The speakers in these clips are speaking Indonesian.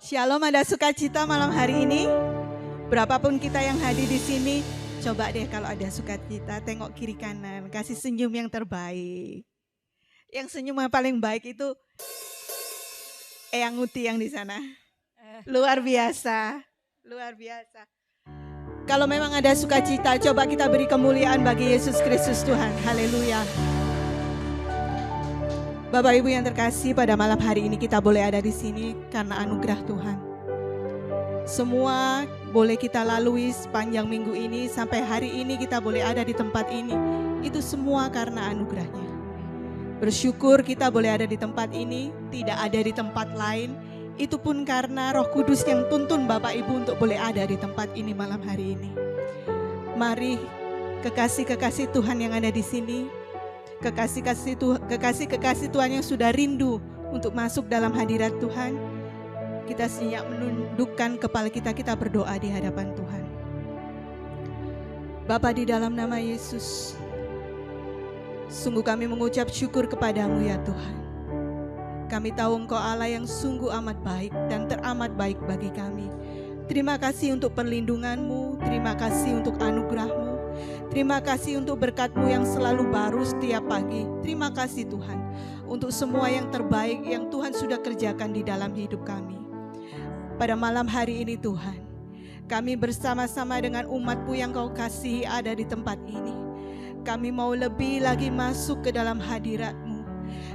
Shalom, ada sukacita malam hari ini. Berapapun kita yang hadir di sini, coba deh kalau ada sukacita, tengok kiri kanan, kasih senyum yang terbaik. Yang senyum yang paling baik itu Eyang Uti yang di sana. Luar biasa, luar biasa. Kalau memang ada sukacita, coba kita beri kemuliaan bagi Yesus Kristus Tuhan. Haleluya. Bapak Ibu yang terkasih, pada malam hari ini kita boleh ada di sini karena anugerah Tuhan. Semua boleh kita lalui sepanjang minggu ini sampai hari ini kita boleh ada di tempat ini. Itu semua karena anugerahnya. Bersyukur kita boleh ada di tempat ini, tidak ada di tempat lain. Itu pun karena Roh Kudus yang tuntun Bapak Ibu untuk boleh ada di tempat ini malam hari ini. Mari kekasih-kekasih Tuhan yang ada di sini, kekasih-kekasih Tuhan yang sudah rindu untuk masuk dalam hadirat Tuhan, kita siap menundukkan kepala kita berdoa di hadapan Tuhan. Bapa, di dalam nama Yesus, sungguh kami mengucap syukur kepadamu ya Tuhan. Kami tahu Engkau Allah yang sungguh amat baik dan teramat baik bagi kami. Terima kasih untuk perlindungan-Mu, terima kasih untuk anugerah-Mu, terima kasih untuk berkat-Mu yang selalu baru setiap pagi. Terima kasih Tuhan untuk semua yang terbaik yang Tuhan sudah kerjakan di dalam hidup kami. Pada malam hari ini Tuhan, kami bersama-sama dengan umat-Mu yang Kau kasihi ada di tempat ini. Kami mau lebih lagi masuk ke dalam hadirat-Mu.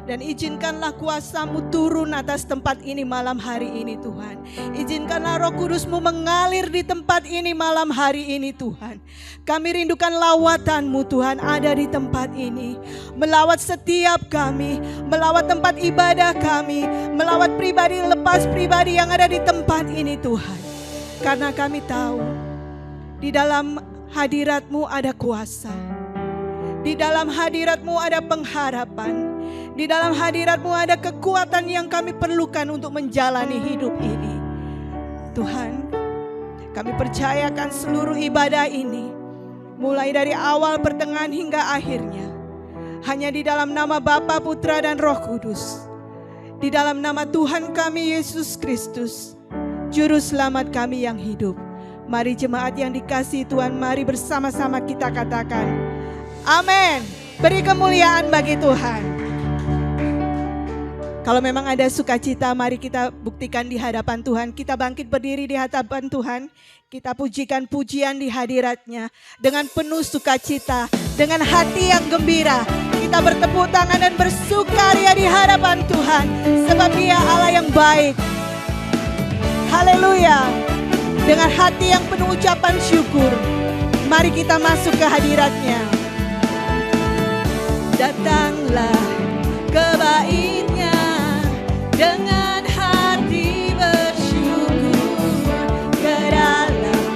Dan izinkanlah kuasa-Mu turun atas tempat ini malam hari ini Tuhan. Izinkanlah Roh Kudus-Mu mengalir di tempat ini malam hari ini Tuhan. Kami rindukan lawatan-Mu Tuhan ada di tempat ini. Melawat setiap kami, melawat tempat ibadah kami, melawat pribadi lepas pribadi yang ada di tempat ini Tuhan. Karena kami tahu di dalam hadirat-Mu ada kuasa. Di dalam hadirat-Mu ada pengharapan. Di dalam hadirat-Mu ada kekuatan yang kami perlukan untuk menjalani hidup ini. Tuhan, kami percayakan seluruh ibadah ini, mulai dari awal, pertengahan hingga akhirnya, hanya di dalam nama Bapa, Putra, dan Roh Kudus. Di dalam nama Tuhan kami Yesus Kristus, Juru Selamat kami yang hidup. Mari jemaat yang dikasihi Tuhan, mari bersama-sama kita katakan, amin. Beri kemuliaan bagi Tuhan. Kalau memang ada sukacita, mari kita buktikan di hadapan Tuhan. Kita bangkit berdiri di hadapan Tuhan. Kita pujikan pujian di hadirat-Nya dengan penuh sukacita, dengan hati yang gembira. Kita bertepuk tangan dan bersukaria di hadapan Tuhan, sebab Dia Allah yang baik. Haleluya. Dengan hati yang penuh ucapan syukur, mari kita masuk ke hadirat-Nya. Datanglah ke bait-Nya dengan hati bersyukur, ke dalam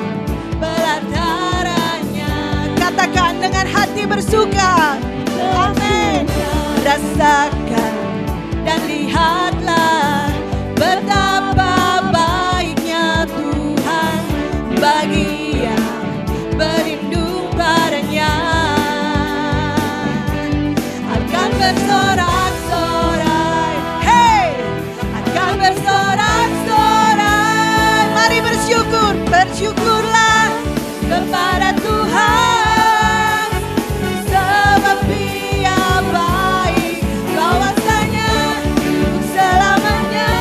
pelataran-Nya. Katakan dengan hati bersuka, amin. Rasakan dan lihatlah betapa baiknya Tuhan bagi yang berlindung padanya. Akan bersorak-sorai, hey, akan bersorak-sorai. Mari bersyukur, bersyukurlah kepada Tuhan, sebab Dia baik, bahwasanya untuk selamanya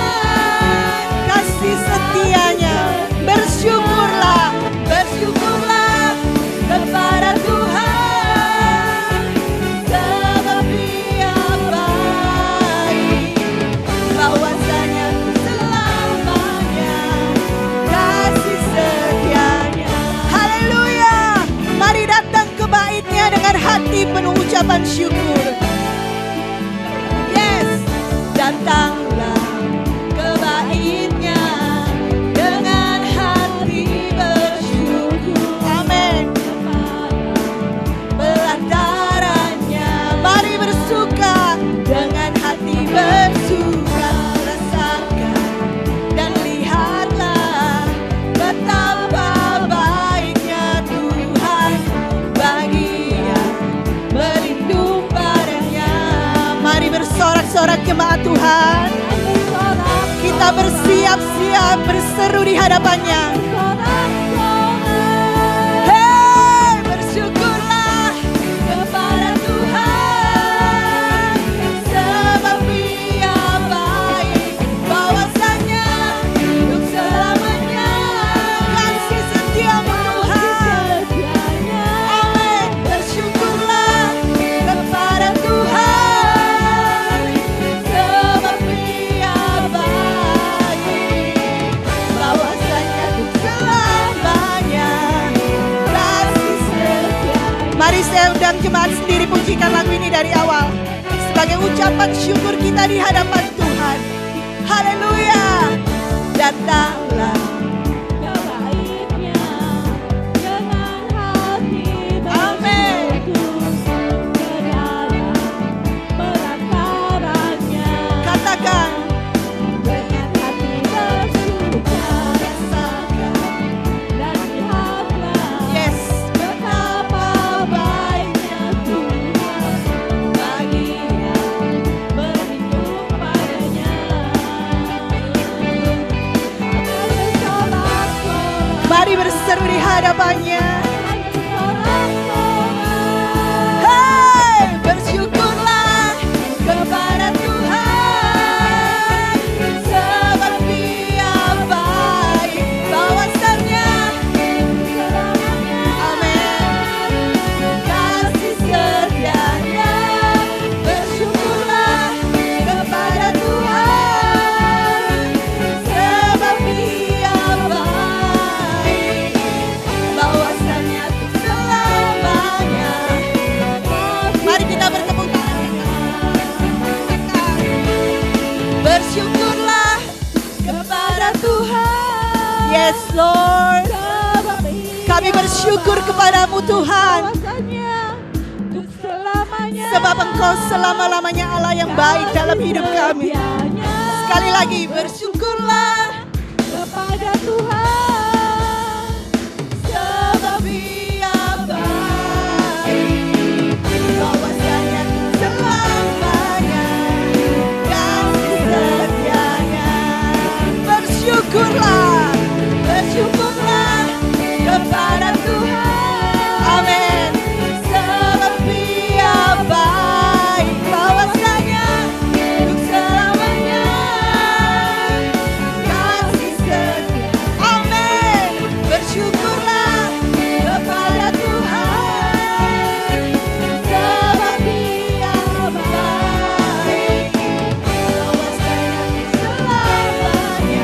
kasih setianya. Bersyukurlah, bersyukurlah kepada Tuhan, sebab Dia baik, bahwasanya selamanya kasih setianya. Haleluya. Mari datang ke bait-Nya dengan hati penuh ucapan syukur. Yes, datanglah ke bait-Nya dengan hati bersyukur. Amin. Pelataran-Nya, mari bersuka dengan hati bersuka. Rasakan dan lihatlah betapa baiknya Tuhan bagi yang berlindung padanya. Mari bersorak-sorak jemaat Tuhan. Kita bersiap siap berseru di hadapannya. Bersyukurlah kepada Tuhan, sebab Dia baik, bahwasanya untuk selamanya kasih setiamu Tuhan. Amin. Bersyukurlah kepada Tuhan, sebab Dia baik, bahwasanya untuk selamanya kasih setiamu. Mari saya undang jemaat sendiri pujikan lagu ini dari awal sebagai ucapan syukur kita di hadapan Tuhan. Haleluya. Datanglah Kebaiknya dengan hati Amin. bersekutu ke dalam perakarannya. Katakan Dengan hati bersuka rasakan dan lihatlah yes. betapa baiknya Tuhan bagi yang berlindung padanya. Mari berseru di hadapannya. Hei, bersyukurlah kepada Tuhan, sebab Dia baik, bahwasanya amin, kasih setianya. Bersyukurlah kepada Tuhan, sebab Dia baik, bahwasanya untuk selamanya. Mari kita bertepuk tangan. Bersyukurlah kepada Tuhan. Yes Lord, kami bersyukur kepadamu Tuhan, Untuk selamanya. sebab Engkau selama-lamanya Allah yang baik dalam hidup kami. Sekali lagi bersyukurlah Kepada Tuhan, sebab Dia baik, bahwasanya selamanya kasih setianya. Bersyukurlah, bersyukurlah kepada Tuhan. Amin. Sebab Dia baik, bahwasanya untuk selamanya kasih setia. Amin. Bersyukurlah kepada Tuhan, sebab Dia baik, bahwasanya untuk selamanya.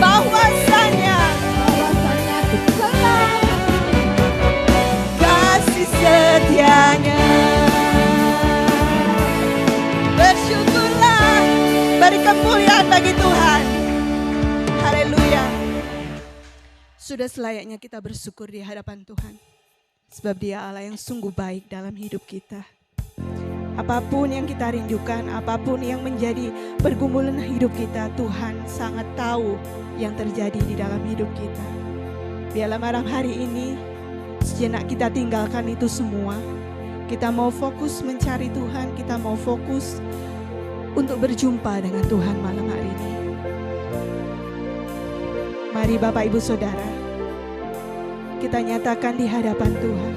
Bahwasanya kasih setianya. Bersyukurlah, beri kemuliaan bagi Tuhan. Haleluya. Sudah selayaknya kita bersyukur di hadapan Tuhan, sebab Dia Allah yang sungguh baik dalam hidup kita. Apapun yang kita rindukan, apapun yang menjadi pergumulan hidup kita, Tuhan sangat tahu yang terjadi di dalam hidup kita. Biarlah malam hari ini sejenak kita tinggalkan itu semua. Kita mau fokus mencari Tuhan, kita mau fokus untuk berjumpa dengan Tuhan malam hari ini. Mari Bapak Ibu Saudara, kita nyatakan di hadapan Tuhan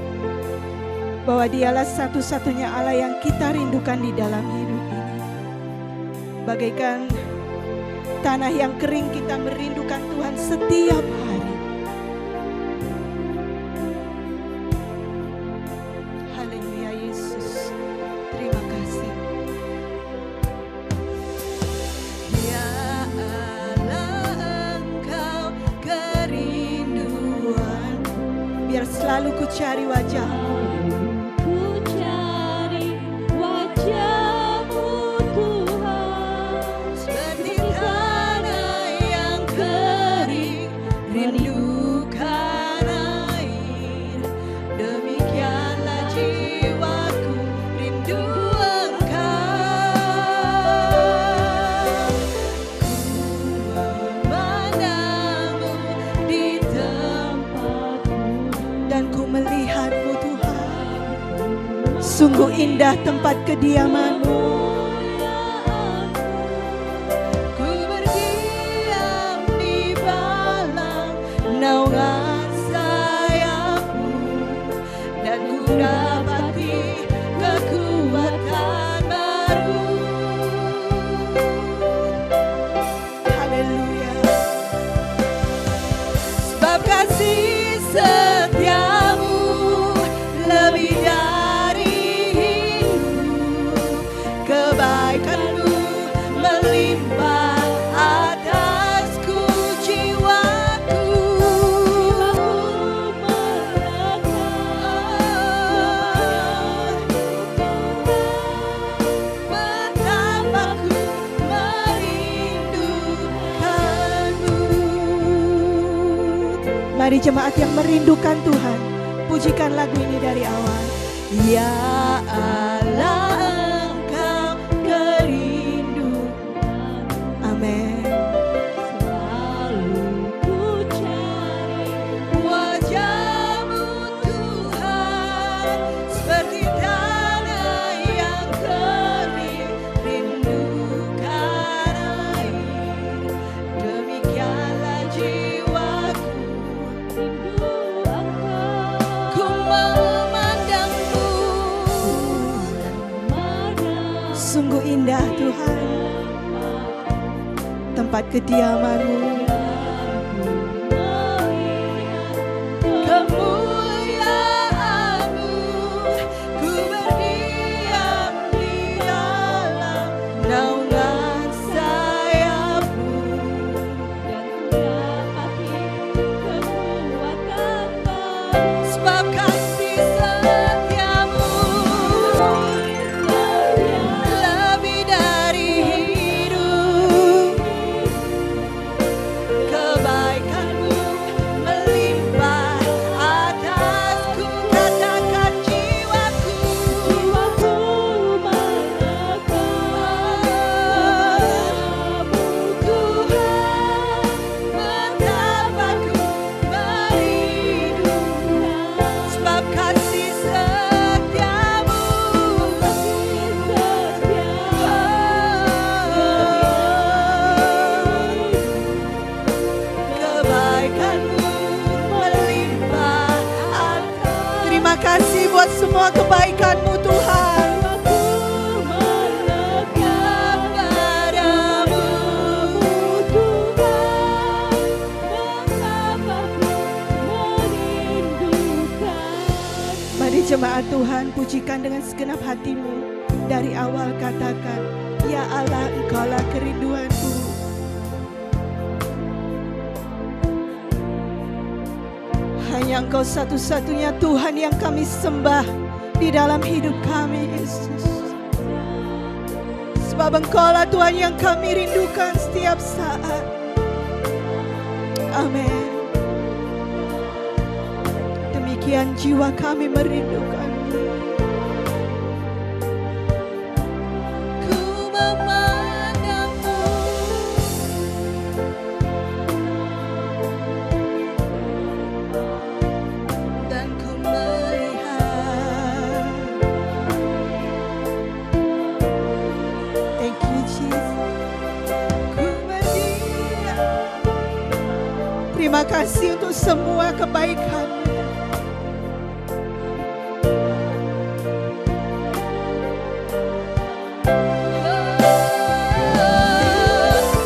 bahwa Dialah satu-satunya Allah yang kita rindukan di dalam hidup ini. Bagaikan tanah yang kering, kita merindukan Tuhan setiap hari. Haleluya Yesus, terima kasih. Ya Allah, Engkau kerinduan, biar selalu ku cari wajah-Mu. ku cari wajah-Mu Tuhan, Seperti tanah yang kering, rindukan air. Demikianlah jiwaku rindu Engkau. Ku memandangmu di tempat dan ku melihat-Mu Tuhan. Sungguh indah tempat kediaman-Mu. Mari jemaat yang merindukan Tuhan, pujikan lagu ini dari awal. Ya Allah, Engkau kerinduan. Amin. Selalu ku cari Wajah-Mu Tuhan, seperti tanah yang kering, rindukan air. Demikianlah jiwaku, rindu Engkau. ku memandang-Mu. Sungguh indah Tuhan, tempat kediaman-Mu. Kemuliaan-Mu, ku berdiam di dalam naungan sayap-Mu. Sebab kasih setia-Mu lebih dari hidup. Kebaikan-Mu melimpah atasku, katakan jiwaku. Tuhan, betapa ku merindukan. Sebab kasih setia-Mu kebaikan-Mu melimpah atas. Terima kasih buat semua kebaikan-Mu Tuhan. Kepadamu Mari jemaat Tuhan, pujikan dengan segenap hatimu. Dari awal katakan, ya Allah, Engkaulah kerinduanku. Hanya Engkau satu-satunya Tuhan yang kami sembah di dalam hidup kami, Yesus. Sebab Engkaulah Tuhan yang kami rindukan setiap saat. Amin. Demikian jiwa kami merindukan-Mu. Ku memandang-Mu, dan ku melihat. Thank you, Jesus. Ku berdiam. Terima kasih untuk semua kebaikan-Mu.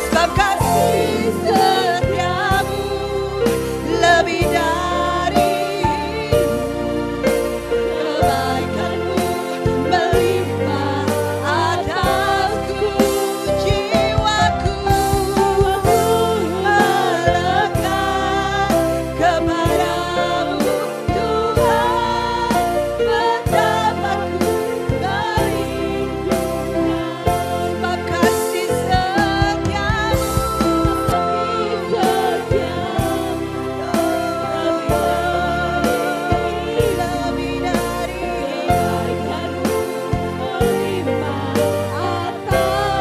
Sebab kasih setia-Mu lebih dari hidup. Kebaikan-Mu melimpah atasku, jiwaku melekat kepadamu Tuhan. Betapa ku merindukan. Sebab kasih setia-Mu lebih dari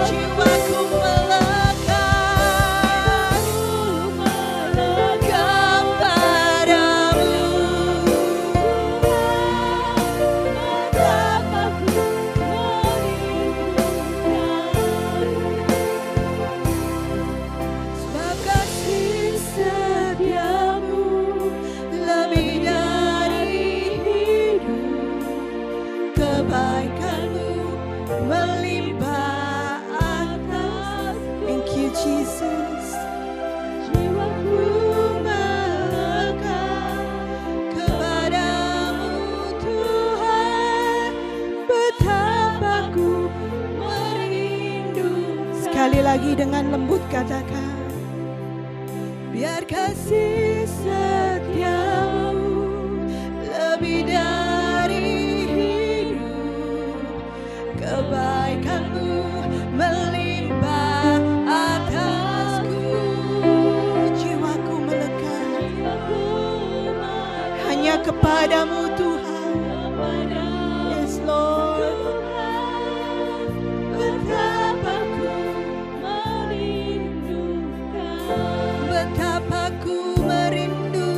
jiwaku melekat kepadamu. Sebab kasih setia-Mu lebih dari hidup. Kebaikan-Mu melimpah atas. Thank you, Jesus. Jiwaku melekat kepadamu Tuhan. Betapa ku merindu. Sekali lagi dengan lembut katakan, biar kasih setia-Mu lebih dari hidup. Kebaikan-Mu melimpah atasku, jiwaku melekat kepadamu Tuhan. Yes Lord. Betapa ku merindukan, Betapa ku merindu,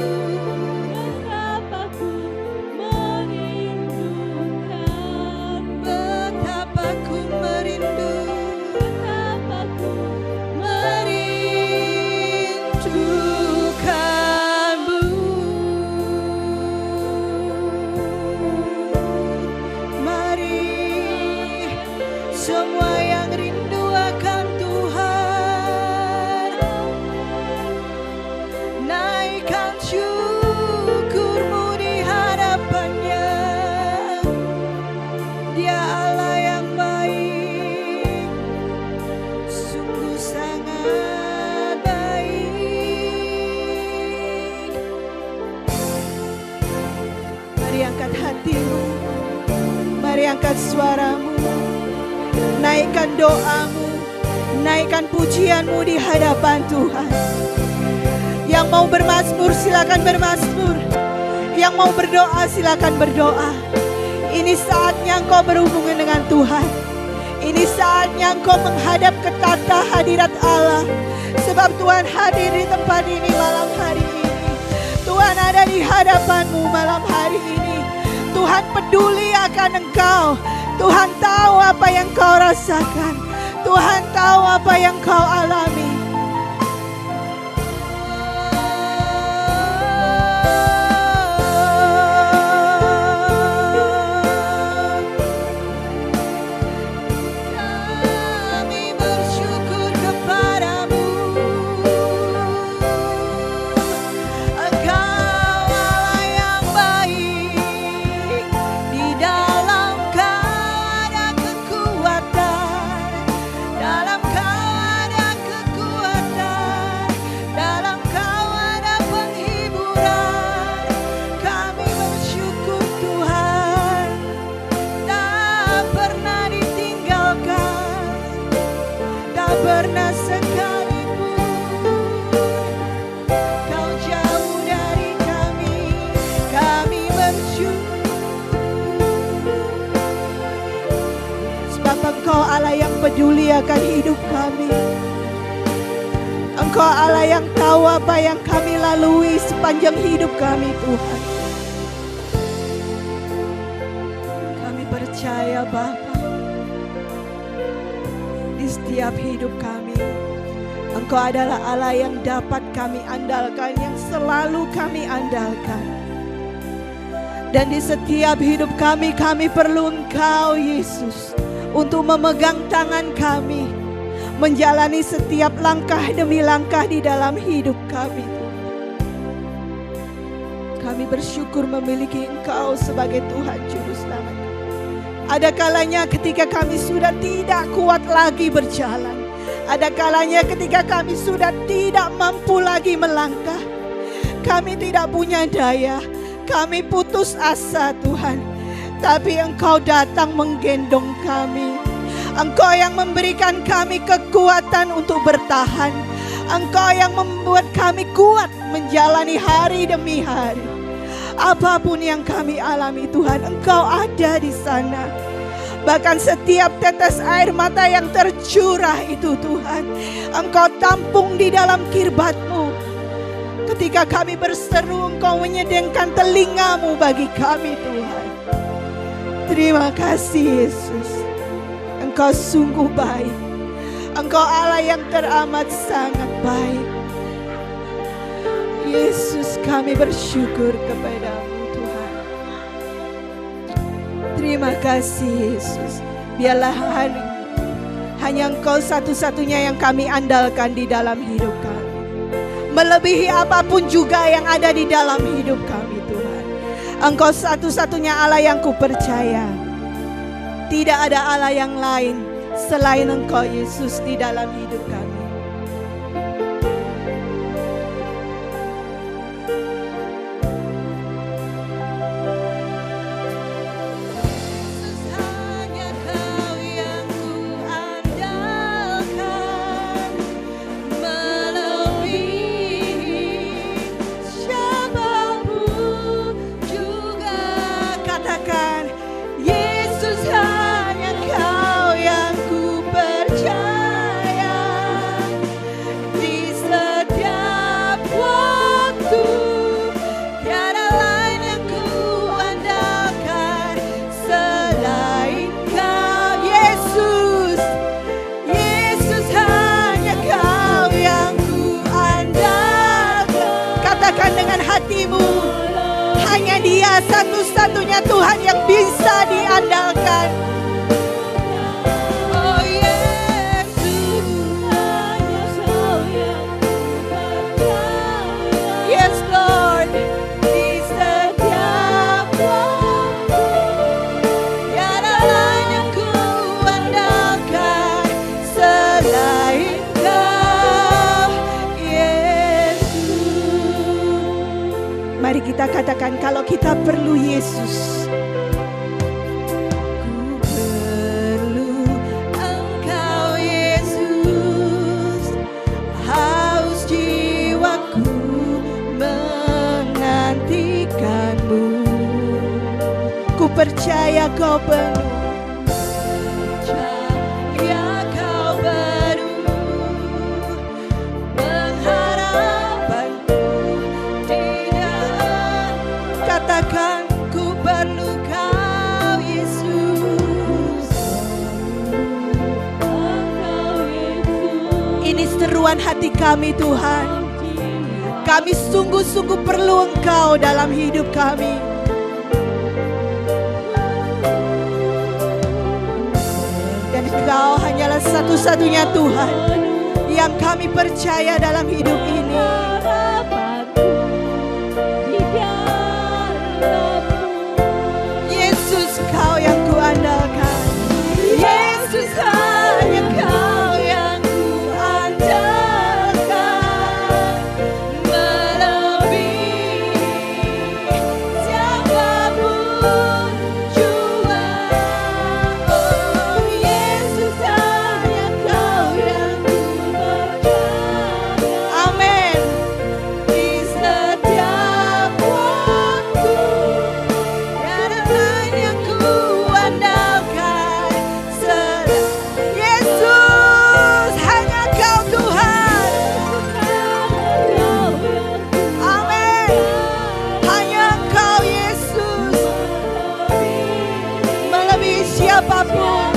betapa ku merindukan, betapa ku merindu, betapa ku merindukanmu. Mari semua yang rindu akan Tuhan, naikkan syukurmu di hadapannya. Dia Allah yang baik, sungguh sangat baik. Mari angkat hatimu, mari angkat suaramu, naikkan doamu, naikkan pujianmu di hadapan Tuhan. Yang mau bermazmur silakan bermazmur, yang mau berdoa silakan berdoa. Ini saatnya engkau berhubungan dengan Tuhan. Ini saatnya engkau menghadap ke tata hadirat Allah. Sebab Tuhan hadir di tempat ini malam hari ini. Tuhan ada di hadapanmu malam hari ini. Tuhan peduli akan engkau. Tuhan tahu apa yang kau rasakan. Tuhan tahu apa yang kau alami. Kami bersyukur kepadamu. Engkau Allah yang baik. Di dalam Kau ada kekuatan. Dalam Kau ada kekuatan. Dalam Kau ada penghiburan. Kami bersyukur Tuhan. Tak pernah ditinggalkan. Tak pernah sekalipun Kau jauh dari kami. Kami bersyukur. Sebab Engkau Allah yang peduli akan hidup kami. Engkau Allah yang tahu apa yang kami lalui sepanjang hidup kami Tuhan. Kami percaya Bapa, di setiap hidup kami Engkau adalah Allah yang dapat kami andalkan, yang selalu kami andalkan. Dan di setiap hidup kami perlu Engkau Yesus untuk memegang tangan kami, menjalani setiap langkah demi langkah di dalam hidup kami. Kami bersyukur memiliki Engkau sebagai Tuhan Juru Selamat. Ada kalanya ketika kami sudah tidak kuat lagi berjalan. Ada kalanya ketika kami sudah tidak mampu lagi melangkah. Kami tidak punya daya. Kami putus asa Tuhan. Tapi Engkau datang menggendong kami. Engkau yang memberikan kami kekuatan untuk bertahan. Engkau yang membuat kami kuat menjalani hari demi hari. Apapun yang kami alami Tuhan, Engkau ada di sana. Bahkan setiap tetes air mata yang tercurah itu Tuhan, Engkau tampung di dalam kirbat-Mu. Ketika kami berseru, Engkau menyedengkan telinga-Mu bagi kami Tuhan. Terima kasih Yesus. Engkau sungguh baik. Engkau Allah yang teramat sangat baik. Yesus, kami bersyukur kepada-Mu Tuhan. Terima kasih Yesus. Biarlah hanya Engkau satu-satunya yang kami andalkan di dalam hidup kami. Melebihi apapun juga yang ada di dalam hidup kami Tuhan. Engkau satu-satunya Allah yang kupercaya. Tidak ada Allah yang lain selain Engkau Yesus di dalam hidup kami. Yesus, hatimu. Hanya Dia satu-satunya Tuhan yang bisa diandalkan. Oh Yesus, yes Lord, di setiap waktu tiada lain yang ku andalkan selain Kau, Yesus. Mari kita katakan kalau kita perlu Yesus. Ku perlu Engkau Yesus, haus jiwaku menantikanmu. Ku percaya Kau penuh, percaya Kau penuh pengharapanku tidak. Katakan ku perlu Kau Yesus. Ini seruan hati kami Tuhan. Kami sungguh-sungguh perlu Engkau dalam hidup kami. Dan Engkau hanyalah satu-satunya Tuhan yang kami percaya dalam hidup ini. Yesus, Kau yang ku andalkan. Yesus, hanya Kau yang ku andalkan. Melebihi siapapun jua. Oh Yesus, hanya Kau yang ku percaya. Amin. Di setiap waktu tiada lain yang ku andalkan selain Yesus, hanya Kau Tuhan. Amin. Hanya Kau Yesus, melebihi siapapun.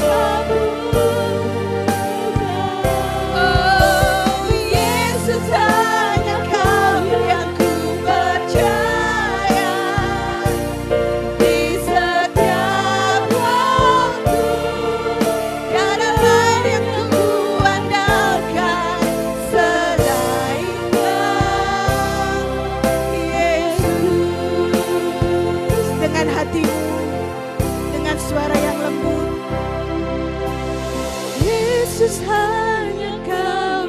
Oh Yesus, hanya Kau yang ku percaya. Di setiap waktu tiada lain yang ku andalkan selain Kau, Yesus. Dengan hatimu, dengan suara yang lembut, Yesus, hanya Kau.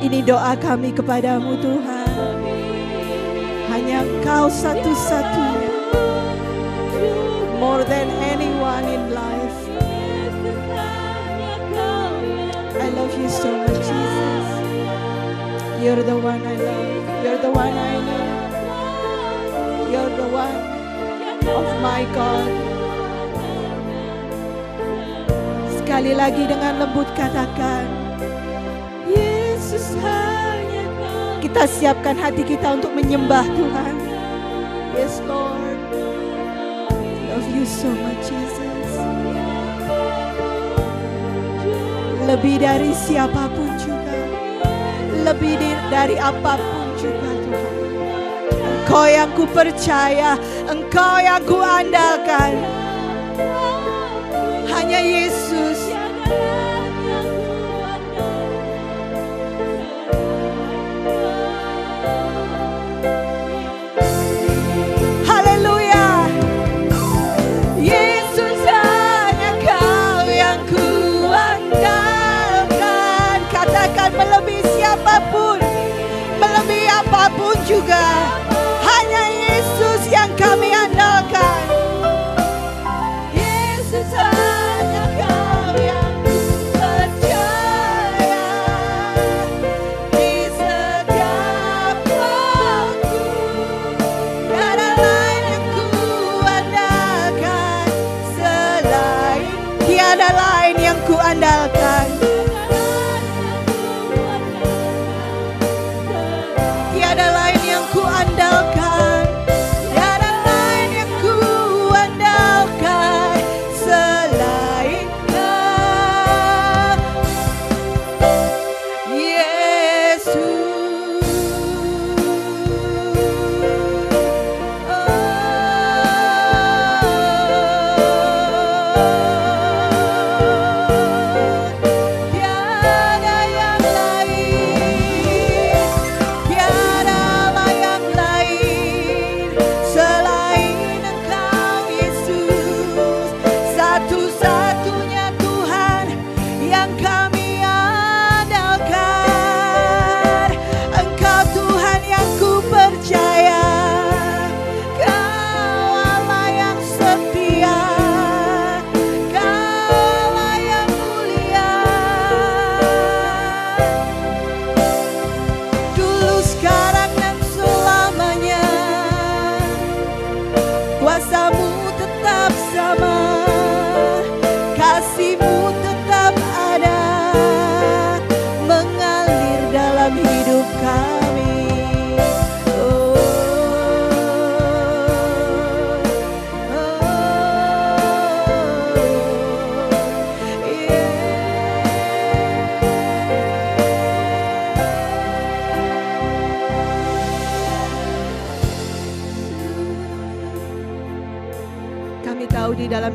Ini doa kami kepadamu Tuhan. Hanya Engkau satu-satunya, more than anyone in life. I love you so much, Jesus. You're the one I love. You're the one I need. You're the one of my God. Sekali lagi dengan lembut katakan, Yesus, hanya Kau. Kita siapkan hati kita untuk menyembah Tuhan. Yes Lord, love you so much Jesus. Lebih dari siapapun juga, lebih dari apapun juga Tuhan. Engkau yang ku percaya, Engkau yang ku andalkan. Hanya Yesus. Haleluya. Yesus, hanya Kau yang ku andalkan. Katakan melebihi siapapun, melebihi apapun juga. Hanya Yesus yang kami andalkan. Yesus, hanya Kau yang ku percaya. Di setiap waktu tiada lain yang ku andalkan selain. Tiada lain yang ku andalkan. Tiada lain yang ku andalkan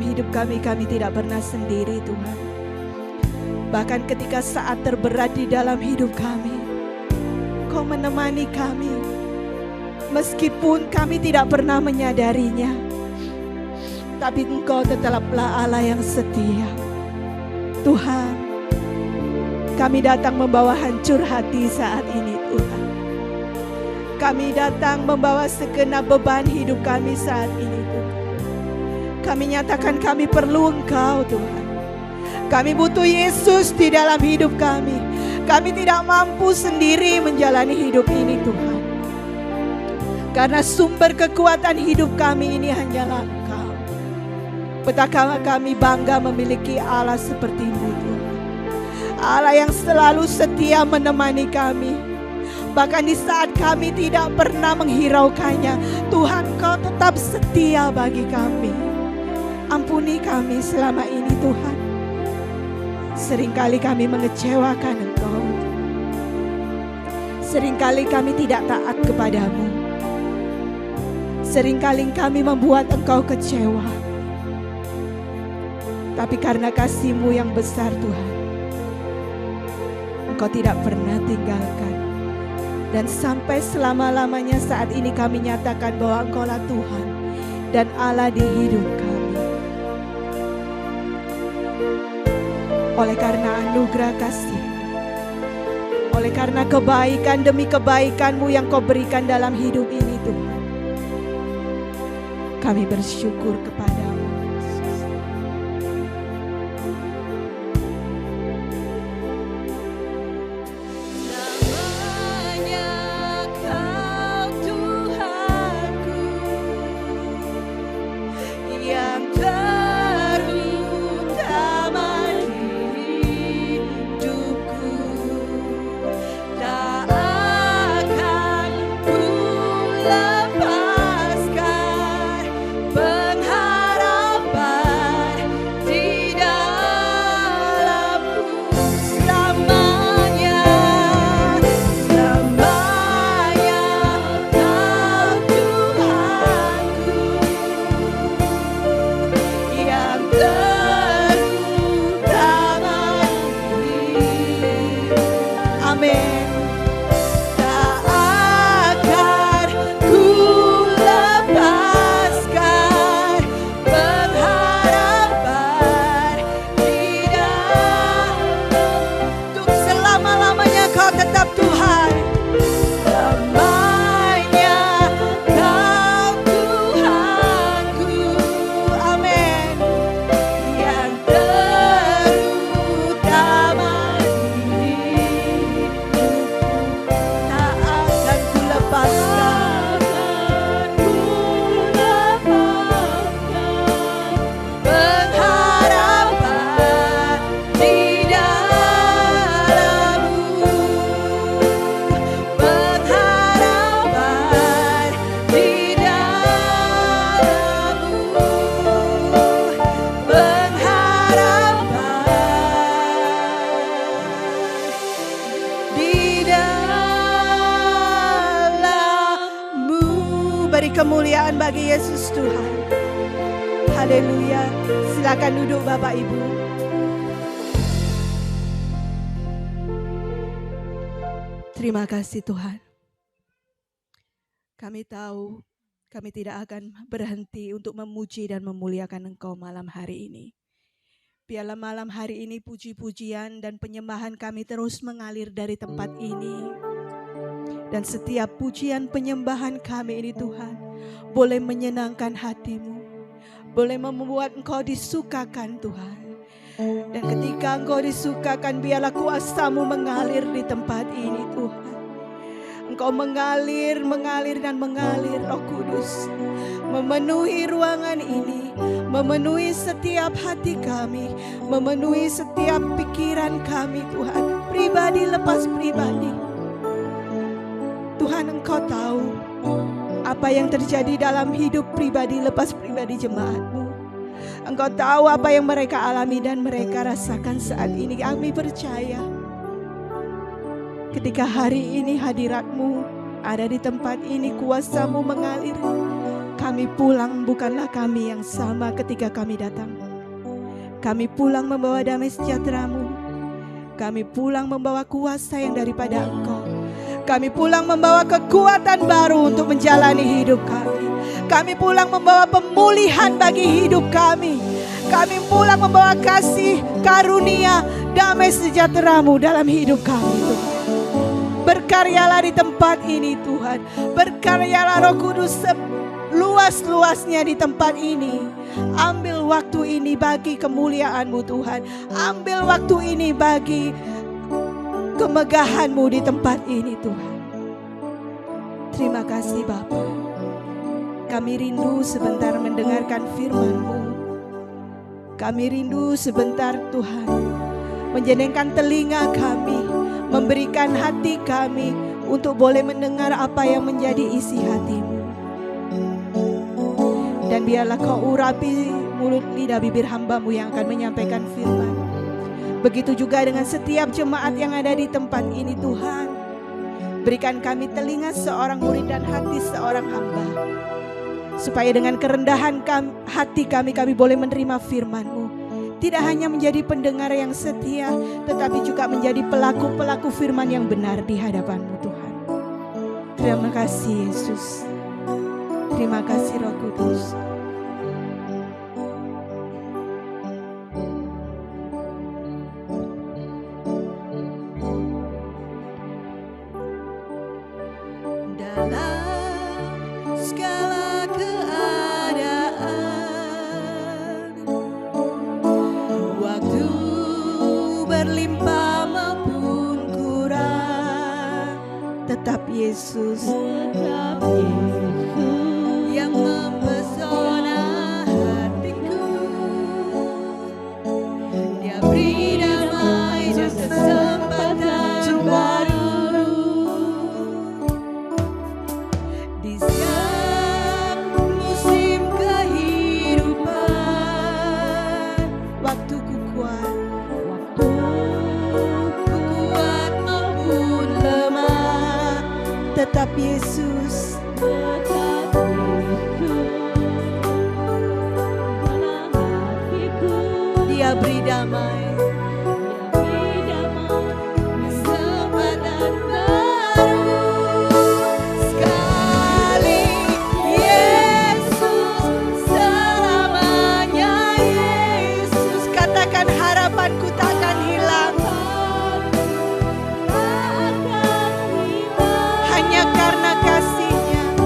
dalam hidup kami tidak pernah sendiri Tuhan. Bahkan ketika saat terberat di dalam hidup kami, Kau menemani kami. Meskipun kami tidak pernah menyadarinya, tapi Engkau tetaplah Allah yang setia. Tuhan, kami datang membawa hancur hati saat ini Tuhan. Kami datang membawa segenap beban hidup kami saat ini Tuhan. Kami nyatakan kami perlu Engkau Tuhan. Kami butuh Yesus di dalam hidup kami. Kami tidak mampu sendiri menjalani hidup ini Tuhan. Karena sumber kekuatan hidup kami ini hanyalah Engkau. Betapa kami bangga memiliki Allah seperti-Mu Tuhan. Allah yang selalu setia menemani kami. Bahkan di saat kami tidak pernah menghiraukannya, Tuhan Kau tetap setia bagi kami. Ampuni kami selama ini Tuhan. Seringkali kami mengecewakan Engkau. Seringkali kami tidak taat kepadamu. Seringkali kami membuat Engkau kecewa. Tapi karena kasih-Mu yang besar Tuhan, Engkau tidak pernah tinggalkan. Dan sampai selama-lamanya saat ini kami nyatakan bahwa Engkau-lah Tuhan dan Allah di hidup kami. Oleh karena anugerah kasih, oleh karena kebaikan demi kebaikan-Mu yang Kau berikan dalam hidup ini Tuhan, kami bersyukur kepadamu. Kemuliaan bagi Yesus Tuhan. Haleluya. Silakan duduk Bapak Ibu. Terima kasih Tuhan. Kami tahu kami tidak akan berhenti untuk memuji dan memuliakan Engkau malam hari ini. Biarlah malam hari ini puji-pujian dan penyembahan kami terus mengalir dari tempat ini. Dan setiap pujian penyembahan kami ini Tuhan, boleh menyenangkan hati-Mu, boleh membuat Engkau disukakan Tuhan. Dan ketika Engkau disukakan, biarlah kuasa-Mu mengalir di tempat ini Tuhan. Engkau mengalir dan mengalir Roh Kudus, memenuhi ruangan ini, memenuhi setiap hati kami, memenuhi setiap pikiran kami Tuhan, pribadi lepas pribadi. Tuhan, Engkau tahu apa yang terjadi dalam hidup pribadi lepas pribadi jemaat-Mu. Engkau tahu apa yang mereka alami dan mereka rasakan saat ini. Kami percaya ketika hari ini hadirat-Mu ada di tempat ini, kuasa-Mu mengalir. Kami pulang bukanlah kami yang sama ketika kami datang. Kami pulang membawa damai sejahtera-Mu. Kami pulang membawa kuasa yang daripada Engkau. Kami pulang membawa kekuatan baru untuk menjalani hidup kami. Kami pulang membawa pemulihan bagi hidup kami. Kami pulang membawa kasih, karunia, damai sejahtera-Mu dalam hidup kami, Tuhan. Berkaryalah di tempat ini, Tuhan. Berkaryalah Roh Kudus luas-luasnya di tempat ini. Ambil waktu ini bagi kemuliaan-Mu, Tuhan. Ambil waktu ini bagi kemegahan-Mu di tempat ini, Tuhan. Terima kasih Bapa. Kami rindu sebentar mendengarkan firman-Mu. Kami rindu sebentar, Tuhan, menjenengkan telinga kami, memberikan hati kami untuk boleh mendengar apa yang menjadi isi hati-Mu. Dan biarlah Kau urapi mulut lidah bibir hamba-Mu yang akan menyampaikan firman. Begitu juga dengan setiap jemaat yang ada di tempat ini, Tuhan. Berikan kami telinga seorang murid dan hati seorang hamba. Supaya dengan kerendahan hati kami boleh menerima firman-Mu. Tidak hanya menjadi pendengar yang setia, tetapi juga menjadi pelaku-pelaku firman yang benar di hadapan-Mu, Tuhan. Terima kasih Yesus. Terima kasih Roh Kudus. Tetap Yesus yang mempesona hatiku. Dia beri damai dan kesempatan baru di setiap musim kehidupan. Waktuku kuat maupun lemah, tetap Yesus. Dia beri damai, kesempatan baru sekali. Yesus selamanya, Yesus. Katakan harapanku takkan hilang. Hanya karena kasih-Nya,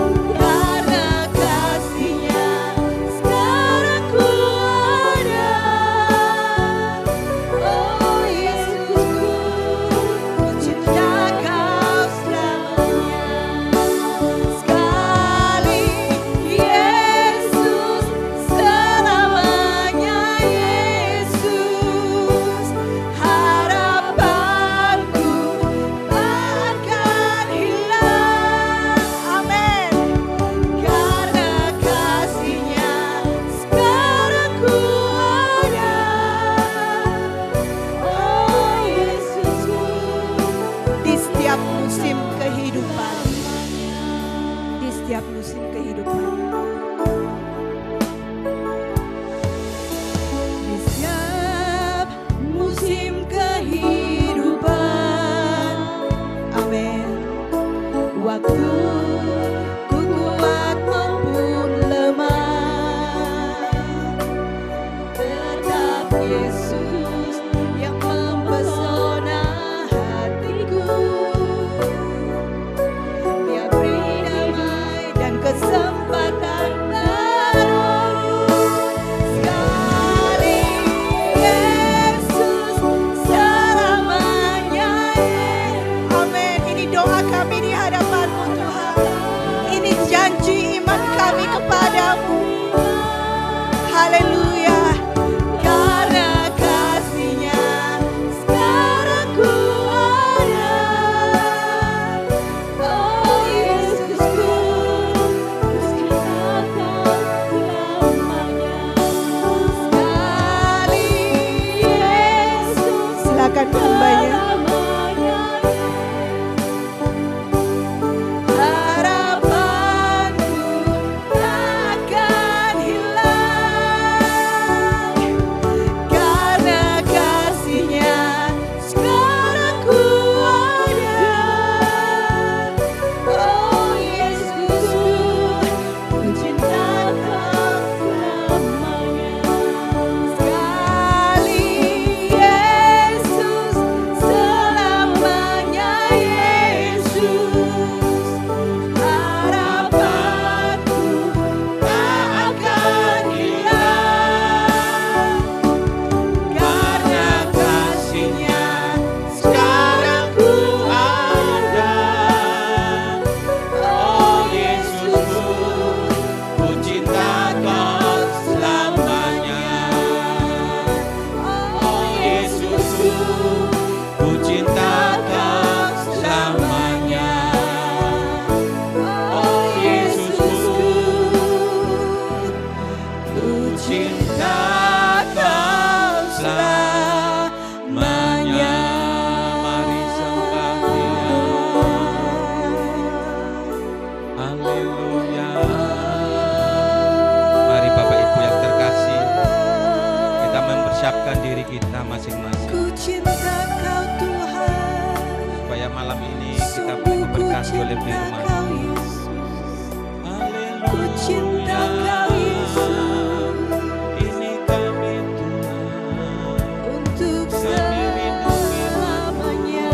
sekarang ku ada. Oh Yesusku, ku cinta Kau selamanya. Sekali Yesus selamanya, Yesus. Harapanku takkan hilang. Amin. Karena kasih-Nya sekarang ku ada. Oh Yesusku. Di setiap musim kehidupan, di setiap musim kehidupan, di setiap musim kehidupan. Amin. Waktu ku kuat maupun lemah, tetap Yesus yang mempesona hatiku. Dia beri damai dan kesempatan baru sekali. Yesus selamanya. Amin. Ini doa kami di hadapan-Mu, Tuhan. Ini janji iman kami kepadamu. Haleluya. Karena kasih-Nya sekarang ku ada. Oh Yesusku, sekali Yesus. Silakan hamba-Nya. Harapanku malam ini kita boleh diberkati oleh firman. Ku cinta Kau Yesus, Ini kami Tuhan, untuk kami rindu selamanya.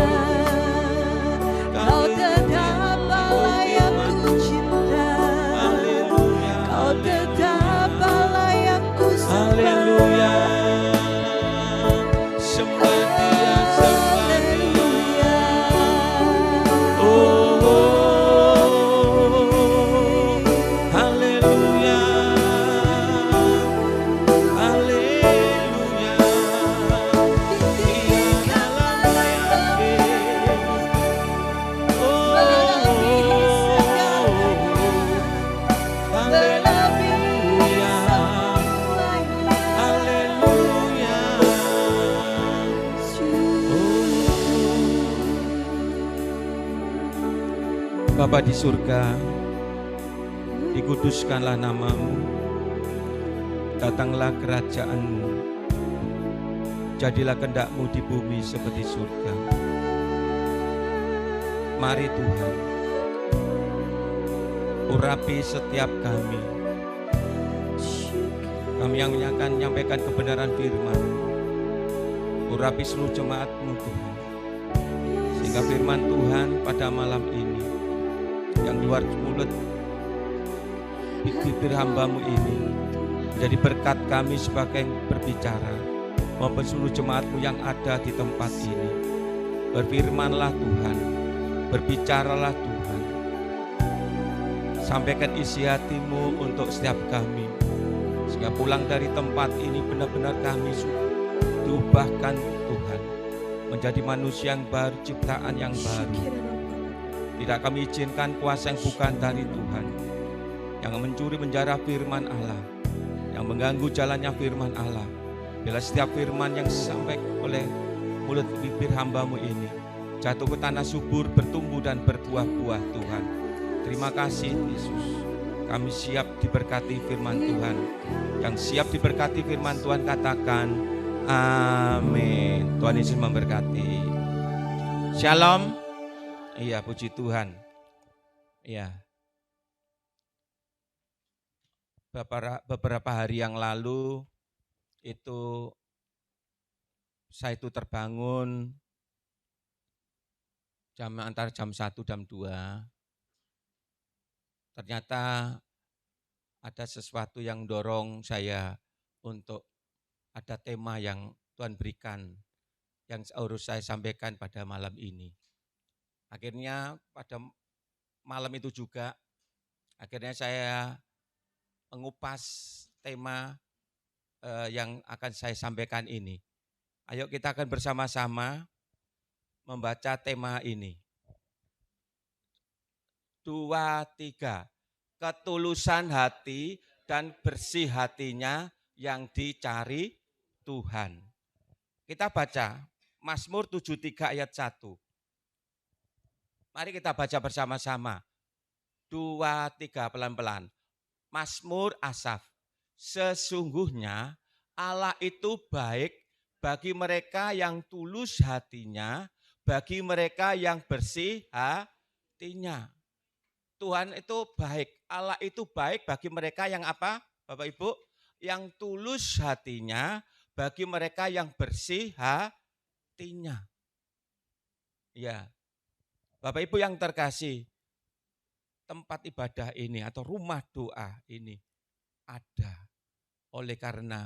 Kau tetap Allah yang ku cinta, Haleluya, Kau tetap Allah yang ku haleluya. sembah. Sembah Dia, sembah Dia. Oh, haleluya, haleluya. Dia dalam yakin. Oh, haleluya, haleluya. Bapa di surga, dikuduskanlah namamu, datanglah kerajaanmu, jadilah kehendakmu di bumi seperti surga. Mari Tuhan, urapi setiap kami yang akan menyampaikan kebenaran firman. Urapi seluruh jemaat-Mu Tuhan, sehingga firman Tuhan pada malam ini yang keluar mulut bibir hamba-Mu ini menjadi berkat kami sebagai yang berbicara maupun seluruh jemaat-Mu yang ada di tempat ini. Berfirmanlah Tuhan, berbicaralah Tuhan, sampaikan isi hati-Mu untuk setiap kami, sehingga pulang dari tempat ini benar-benar kami diubahkan Tuhan menjadi manusia yang baru, ciptaan yang baru. Tidak kami izinkan kuasa yang bukan dari Tuhan, yang mencuri menjara firman Allah, yang mengganggu jalannya firman Allah. Bila setiap firman yang sampai oleh mulut bibir hamba-Mu ini jatuh ke tanah subur, bertumbuh dan berbuah-buah Tuhan. Terima kasih Yesus. Kami siap diberkati firman Tuhan. Yang siap diberkati firman Tuhan katakan amin. Tuhan Yesus memberkati. Shalom. Iya, puji Tuhan. Iya. Beberapa hari yang lalu itu saya itu terbangun antara jam 1 jam 2. Ternyata ada sesuatu yang dorong saya untuk ada tema yang Tuhan berikan yang harus saya sampaikan pada malam ini. Akhirnya pada malam itu juga, akhirnya saya mengupas tema yang akan saya sampaikan ini. Ayo kita akan bersama-sama membaca tema ini. 2, 3, ketulusan hati dan bersih hatinya yang dicari Tuhan. Kita baca Mazmur 73 ayat 1. Mari kita baca bersama-sama. 2, 3, pelan-pelan. Mazmur Asaf. Sesungguhnya Allah itu baik bagi mereka yang tulus hatinya, bagi mereka yang bersih hatinya. Tuhan itu baik. Allah itu baik bagi mereka yang apa? Bapak Ibu? Yang tulus hatinya, bagi mereka yang bersih hatinya. Ya. Bapak Ibu yang terkasih, tempat ibadah ini atau rumah doa ini ada oleh karena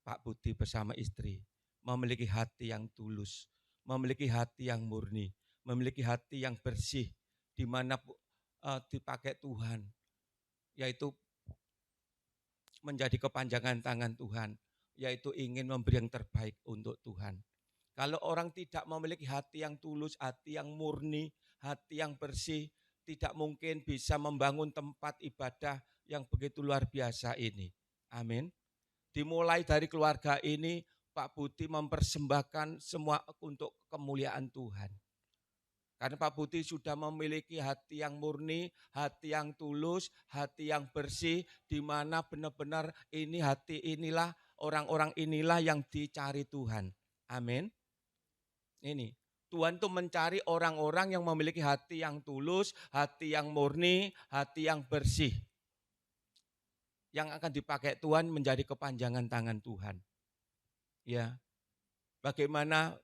Pak Budi bersama istri memiliki hati yang tulus, memiliki hati yang murni, memiliki hati yang bersih, di mana dipakai Tuhan, yaitu menjadi kepanjangan tangan Tuhan, yaitu ingin memberi yang terbaik untuk Tuhan. Kalau orang tidak memiliki hati yang tulus, hati yang murni, hati yang bersih, tidak mungkin bisa membangun tempat ibadah yang begitu luar biasa ini. Amin. Dimulai dari keluarga ini, Pak Budi mempersembahkan semua untuk kemuliaan Tuhan. Karena Pak Budi sudah memiliki hati yang murni, hati yang tulus, hati yang bersih, di mana benar-benar ini hati inilah, orang-orang inilah yang dicari Tuhan. Amin. Ini Tuhan tuh mencari orang-orang yang memiliki hati yang tulus, hati yang murni, hati yang bersih. Yang akan dipakai Tuhan menjadi kepanjangan tangan Tuhan. Ya, bagaimana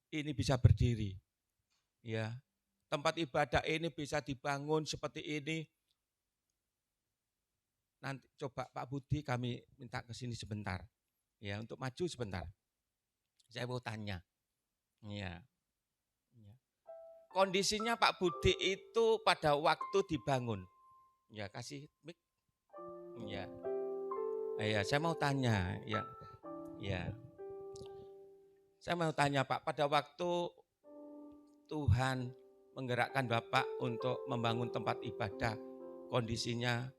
ini bisa berdiri? Ya, tempat ibadah ini bisa dibangun seperti ini. Nanti coba Pak Budi kami minta ke sini sebentar. Ya, untuk maju sebentar. Saya mau tanya. Ya. Kondisinya Pak Budi itu pada waktu dibangun. Ya, kasih mic. Ya. Ya, saya mau tanya, ya. Ya. Saya mau tanya Pak, pada waktu Tuhan menggerakkan Bapak untuk membangun tempat ibadah, kondisinya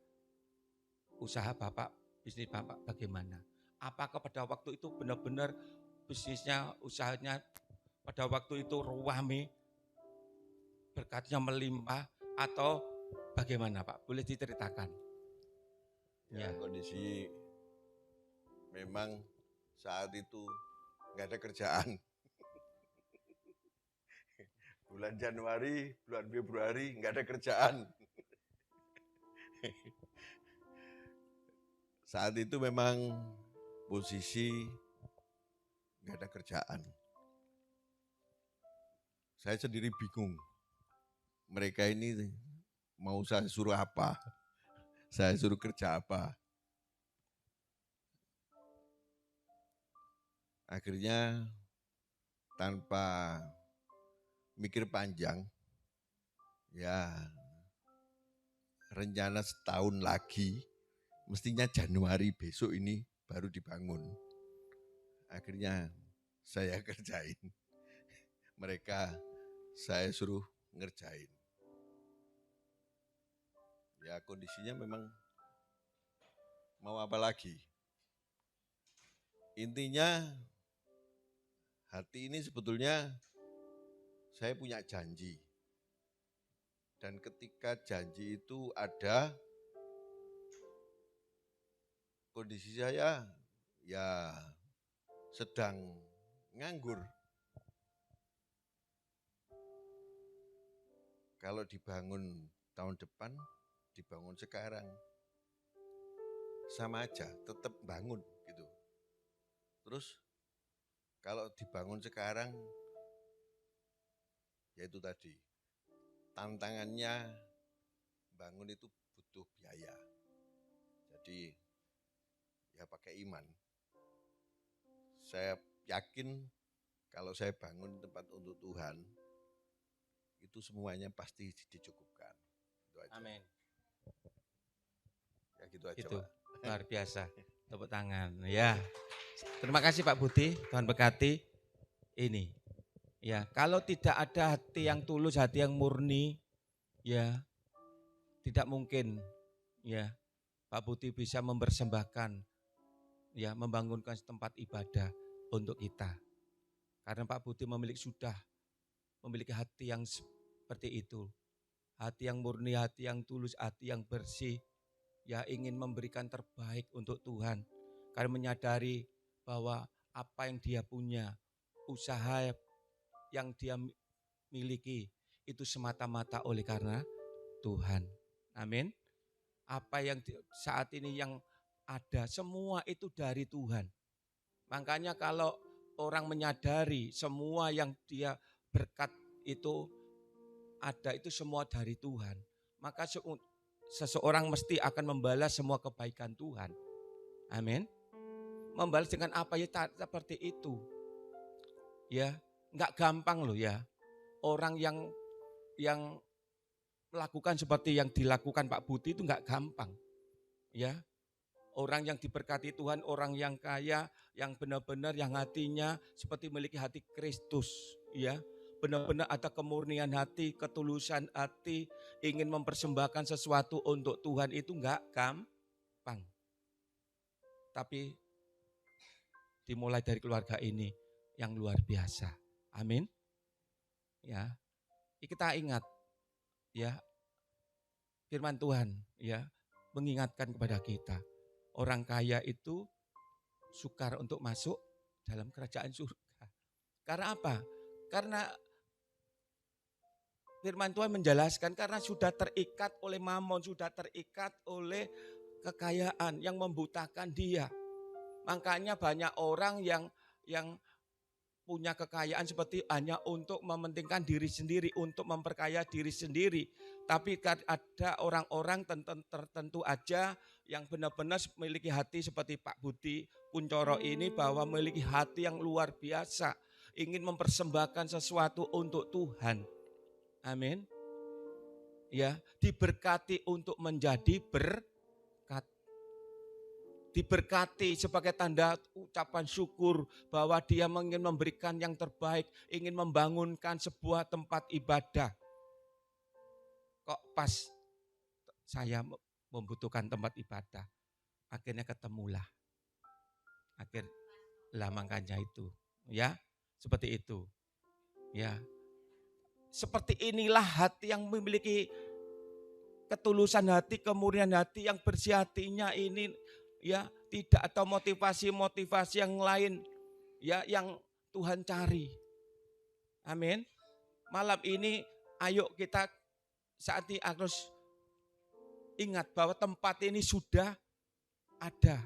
usaha Bapak, bisnis Bapak bagaimana? Apakah pada waktu itu benar-benar bisnisnya, usahanya pada waktu itu ruame, berkatnya melimpah, atau bagaimana Pak? Boleh diceritakan? Ya, kondisi memang saat itu nggak ada kerjaan. Bulan Januari, bulan Februari nggak ada kerjaan. Saat itu memang posisi nggak ada kerjaan. Saya sendiri bingung. Mereka ini mau saya suruh apa? Saya suruh kerja apa? Akhirnya tanpa mikir panjang, ya rencana setahun lagi, mestinya Januari besok ini baru dibangun. Akhirnya saya kerjain. Mereka saya suruh ngerjain. Ya kondisinya memang mau apa lagi. Intinya hati ini sebetulnya saya punya janji. Dan ketika janji itu ada, kondisi saya ya sedang nganggur. Kalau dibangun tahun depan, dibangun sekarang. Sama aja, tetap bangun gitu. Terus kalau dibangun sekarang, ya itu tadi, tantangannya bangun itu butuh biaya. Jadi ya pakai iman. Saya yakin kalau saya bangun tempat untuk Tuhan, itu semuanya pasti dicukupkan. Itu aja. Amin. Ya gitu aja Gitu. Pak. Luar biasa. Tepuk tangan. Ya. Terima kasih Pak Budi, Tuhan berkati. Ini. Ya, kalau tidak ada hati yang tulus, hati yang murni, ya tidak mungkin ya Pak Budi bisa mempersembahkan, ya membangunkan tempat ibadah untuk kita. Karena Pak Budi sudah memiliki hati yang seperti itu. Hati yang murni, hati yang tulus, hati yang bersih. Ya ingin memberikan terbaik untuk Tuhan. Karena menyadari bahwa apa yang dia punya, usaha yang dia miliki itu semata-mata oleh karena Tuhan. Amin. Apa yang saat ini yang ada semua itu dari Tuhan. Makanya kalau orang menyadari semua yang dia berkat itu ada itu semua dari Tuhan, maka seseorang mesti akan membalas semua kebaikan Tuhan. Amin. Membalas dengan apa ya seperti itu. Ya, enggak gampang loh ya. Orang yang melakukan seperti yang dilakukan Pak Budi itu enggak gampang. Ya. Orang yang diberkati Tuhan, orang yang kaya, yang benar-benar yang hatinya seperti memiliki hati Kristus, ya. Benar-benar ada kemurnian hati, ketulusan hati, ingin mempersembahkan sesuatu untuk Tuhan itu enggak gampang. Tapi dimulai dari keluarga ini yang luar biasa. Amin. Ya. Kita ingat ya firman Tuhan ya mengingatkan kepada kita. Orang kaya itu sukar untuk masuk dalam kerajaan surga. Karena apa? Karena firman Tuhan menjelaskan karena sudah terikat oleh mamon, sudah terikat oleh kekayaan yang membutakan dia. Makanya banyak orang yang punya kekayaan seperti hanya untuk mementingkan diri sendiri, untuk memperkaya diri sendiri. Tapi ada orang-orang tertentu aja yang benar-benar memiliki hati seperti Pak Budi Kuncoro ini, bahwa memiliki hati yang luar biasa, ingin mempersembahkan sesuatu untuk Tuhan. Amin. Ya, diberkati untuk menjadi berkat. Diberkati sebagai tanda ucapan syukur bahwa dia ingin memberikan yang terbaik, ingin membangunkan sebuah tempat ibadah. Kok pas saya membutuhkan tempat ibadah, akhirnya ketemulah. Makanya itu, ya, seperti itu. Ya. Seperti inilah hati yang memiliki ketulusan hati, kemurnian hati, yang bersih hatinya ini, ya, tidak atau motivasi-motivasi yang lain, ya, yang Tuhan cari. Amin. Malam ini ayo kita saat ini harus ingat bahwa tempat ini sudah ada,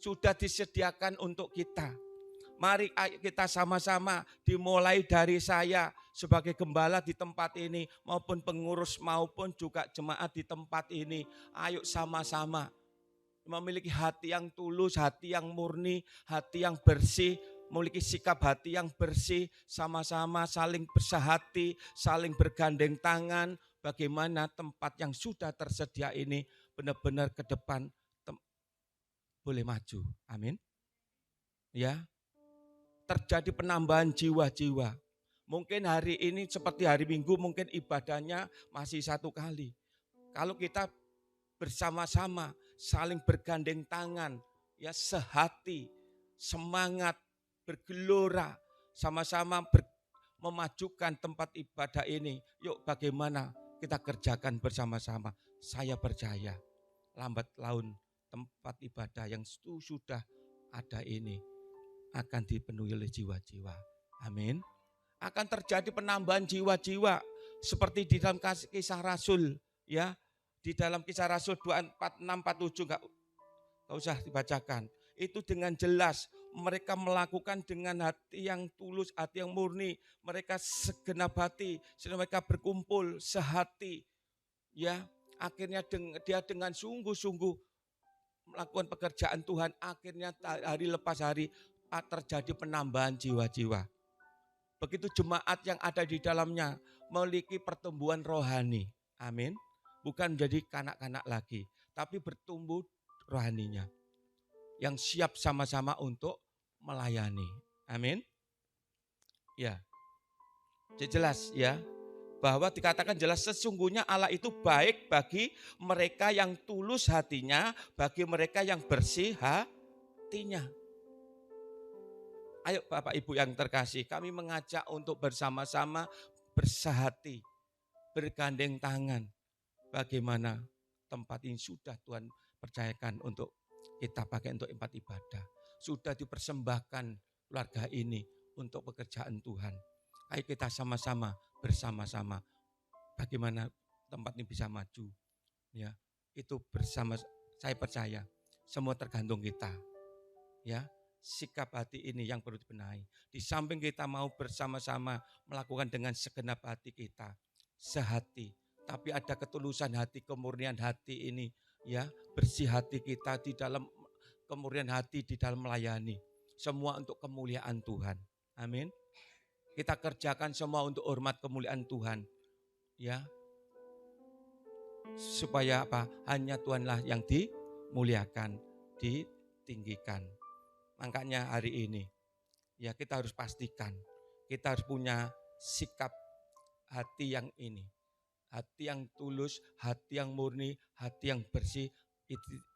sudah disediakan untuk kita. Mari kita sama-sama, dimulai dari saya sebagai gembala di tempat ini, maupun pengurus, maupun juga jemaat di tempat ini. Ayo sama-sama memiliki hati yang tulus, hati yang murni, hati yang bersih, memiliki sikap hati yang bersih, sama-sama saling bersahati, saling bergandeng tangan, bagaimana tempat yang sudah tersedia ini benar-benar ke depan boleh maju. Amin. Ya. Terjadi penambahan jiwa-jiwa. Mungkin hari ini seperti hari Minggu, mungkin ibadahnya masih 1 kali. Kalau kita bersama-sama saling bergandeng tangan, ya, sehati, semangat, bergelora, sama-sama memajukan tempat ibadah ini. Yuk bagaimana kita kerjakan bersama-sama. Saya percaya lambat laun tempat ibadah yang sudah ada ini akan dipenuhi oleh jiwa-jiwa. Amin. Akan terjadi penambahan jiwa-jiwa seperti di dalam Kisah Rasul, ya. Di dalam Kisah Rasul 46-47 enggak usah dibacakan. Itu dengan jelas mereka melakukan dengan hati yang tulus, hati yang murni. Mereka segenap hati, mereka berkumpul sehati. Ya, akhirnya dia dengan sungguh-sungguh melakukan pekerjaan Tuhan. Akhirnya hari lepas hari terjadi penambahan jiwa-jiwa. Begitu jemaat yang ada di dalamnya memiliki pertumbuhan rohani. Amin. Bukan menjadi kanak-kanak lagi, tapi bertumbuh rohaninya. Yang siap sama-sama untuk melayani. Amin. Ya. Jelas ya, bahwa dikatakan jelas sesungguhnya Allah itu baik bagi mereka yang tulus hatinya, bagi mereka yang bersih hatinya. Ayo Bapak Ibu yang terkasih, kami mengajak untuk bersama-sama bersahati, bergandeng tangan. Bagaimana tempat ini sudah Tuhan percayakan untuk kita pakai untuk tempat ibadah. Sudah dipersembahkan keluarga ini untuk pekerjaan Tuhan. Ayo kita sama-sama bersama-sama bagaimana tempat ini bisa maju. Ya, itu bersama, saya percaya semua tergantung kita. Ya. Sikap hati ini yang perlu dibenahi. Di samping kita mau bersama-sama melakukan dengan segenap hati kita, sehati, tapi ada ketulusan hati, kemurnian hati ini, ya, bersih hati kita di dalam kemurnian hati di dalam melayani. Semua untuk kemuliaan Tuhan. Amin. Kita kerjakan semua untuk hormat kemuliaan Tuhan. Ya. Supaya apa? Hanya Tuhanlah yang dimuliakan, ditinggikan. Makanya hari ini, ya, kita harus pastikan, kita harus punya sikap hati yang ini. Hati yang tulus, hati yang murni, hati yang bersih,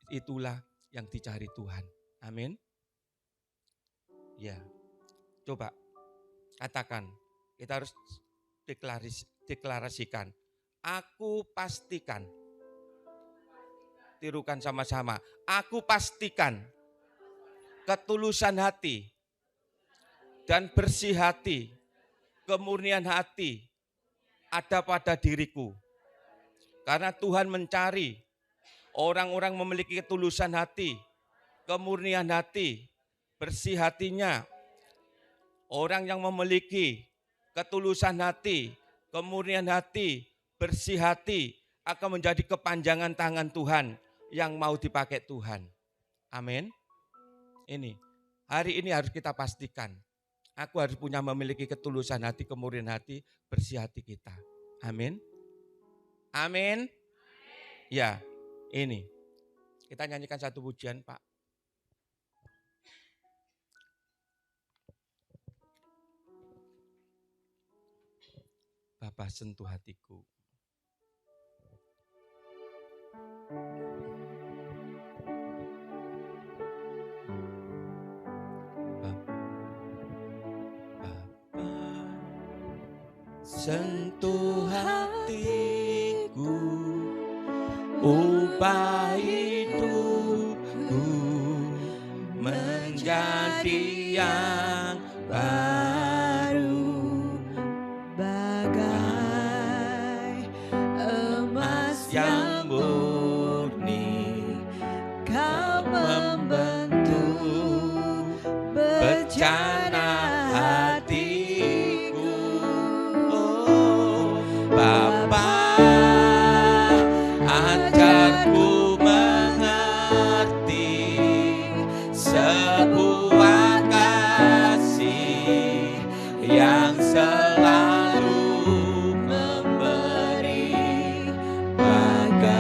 itulah yang dicari Tuhan. Amin. Ya, coba katakan, kita harus deklarasikan. Aku pastikan. Tirukan sama-sama. Aku pastikan ketulusan hati dan bersih hati, kemurnian hati ada pada diriku. Karena Tuhan mencari orang-orang memiliki ketulusan hati, kemurnian hati, bersih hatinya. Orang yang memiliki ketulusan hati, kemurnian hati, bersih hati akan menjadi kepanjangan tangan Tuhan yang mau dipakai Tuhan. Amin. Ini, hari ini harus kita pastikan. Aku harus memiliki ketulusan hati, kemurnian hati, bersih hati kita. Amin. Amin. Ya, ini. Kita nyanyikan satu pujian, Pak. Bapa sentuh hatiku. Sentuh hatiku, ubah hidupku menjadi yang baru, bagai emas yang murni. Kau membentuk bencana hatiku. Oh, Bapa, ajarku mengerti sebuah kasih yang selalu memberi, bagai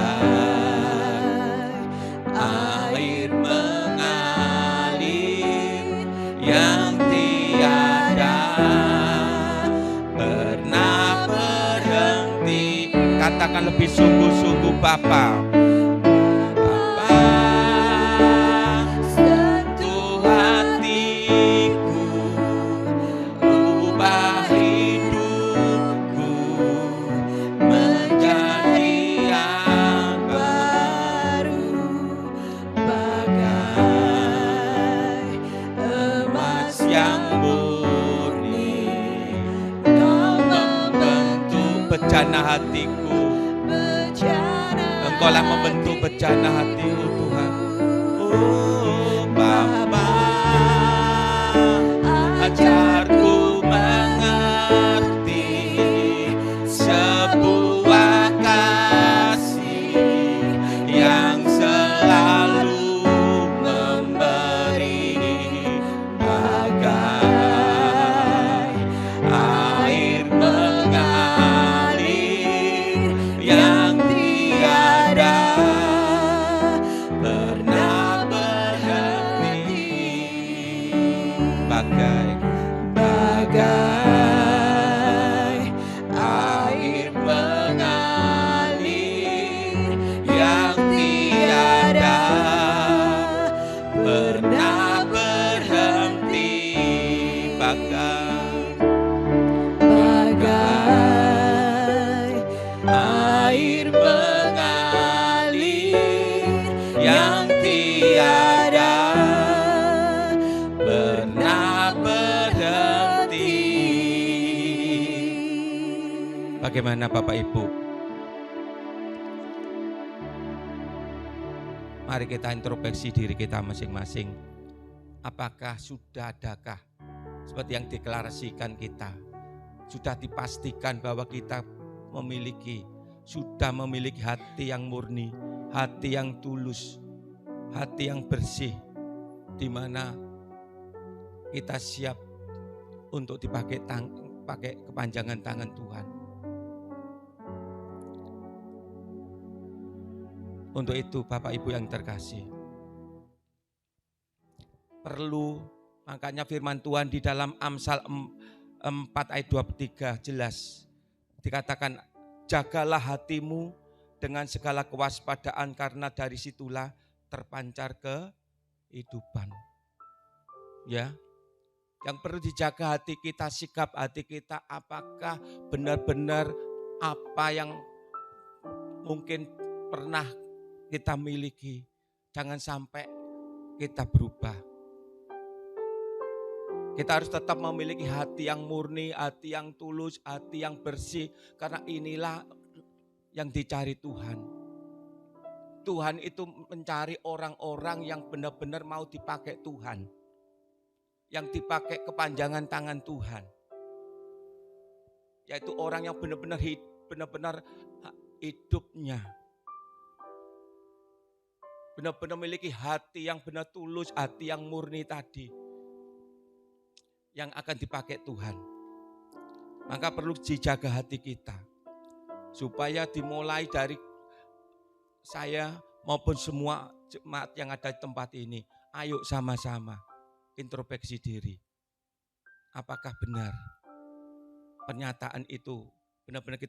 air mengalir yang tiada pernah berhenti. Katakan lebih sungguh-sungguh, Bapa. Bapa, sentuh hatiku, ubah hidupku menjadi yang baru, bagai emas yang murni. Kau membentuk bejana hatiku. Engkaulah membentuk bejana hatiku, Tuhan. Oh, Bapa, ajarku mengerti sebuah kasih yang selalu memberi, bagai air mengalir yang tiada pernah berhenti, bagai air mengalir yang tiada pernah berhenti, bagai air mengalir yang tiada pernah berhenti. Bagaimana Bapak Ibu? Mari kita introspeksi diri kita masing-masing. Apakah sudah adakah seperti yang deklarasikan kita? Sudah dipastikan bahwa kita sudah memiliki hati yang murni, hati yang tulus, hati yang bersih, di mana kita siap untuk dipakai kepanjangan tangan Tuhan. Untuk itu Bapak Ibu yang terkasih, perlu, makanya firman Tuhan di dalam Amsal 4 ayat 23 jelas dikatakan, jagalah hatimu dengan segala kewaspadaan karena dari situlah terpancar kehidupan. Ya, yang perlu dijaga hati kita, sikap hati kita, apakah benar-benar apa yang mungkin pernah kita miliki, jangan sampai kita berubah. Kita harus tetap memiliki hati yang murni, hati yang tulus, hati yang bersih. Karena inilah yang dicari Tuhan. Tuhan itu mencari orang-orang yang benar-benar mau dipakai Tuhan. Yang dipakai kepanjangan tangan Tuhan. Yaitu orang yang benar-benar hidupnya. Benar-benar memiliki hati yang benar tulus, hati yang murni tadi. Yang akan dipakai Tuhan. Maka perlu dijaga hati kita. Supaya dimulai dari saya maupun semua jemaat yang ada di tempat ini. Ayo sama-sama introspeksi diri. Apakah benar pernyataan itu benar-benar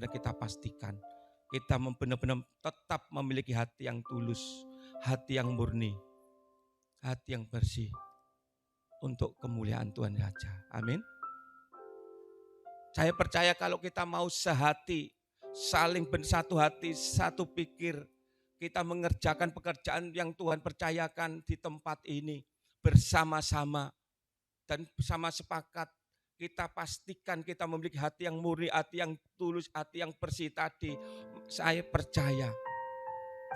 kita pastikan. Kita benar-benar tetap memiliki hati yang tulus, hati yang murni, hati yang bersih. Untuk kemuliaan Tuhan saja. Amin. Saya percaya kalau kita mau sehati, saling bersatu hati, satu pikir, kita mengerjakan pekerjaan yang Tuhan percayakan di tempat ini bersama-sama dan bersama sepakat, kita pastikan kita memiliki hati yang murni, hati yang tulus, hati yang bersih tadi. Saya percaya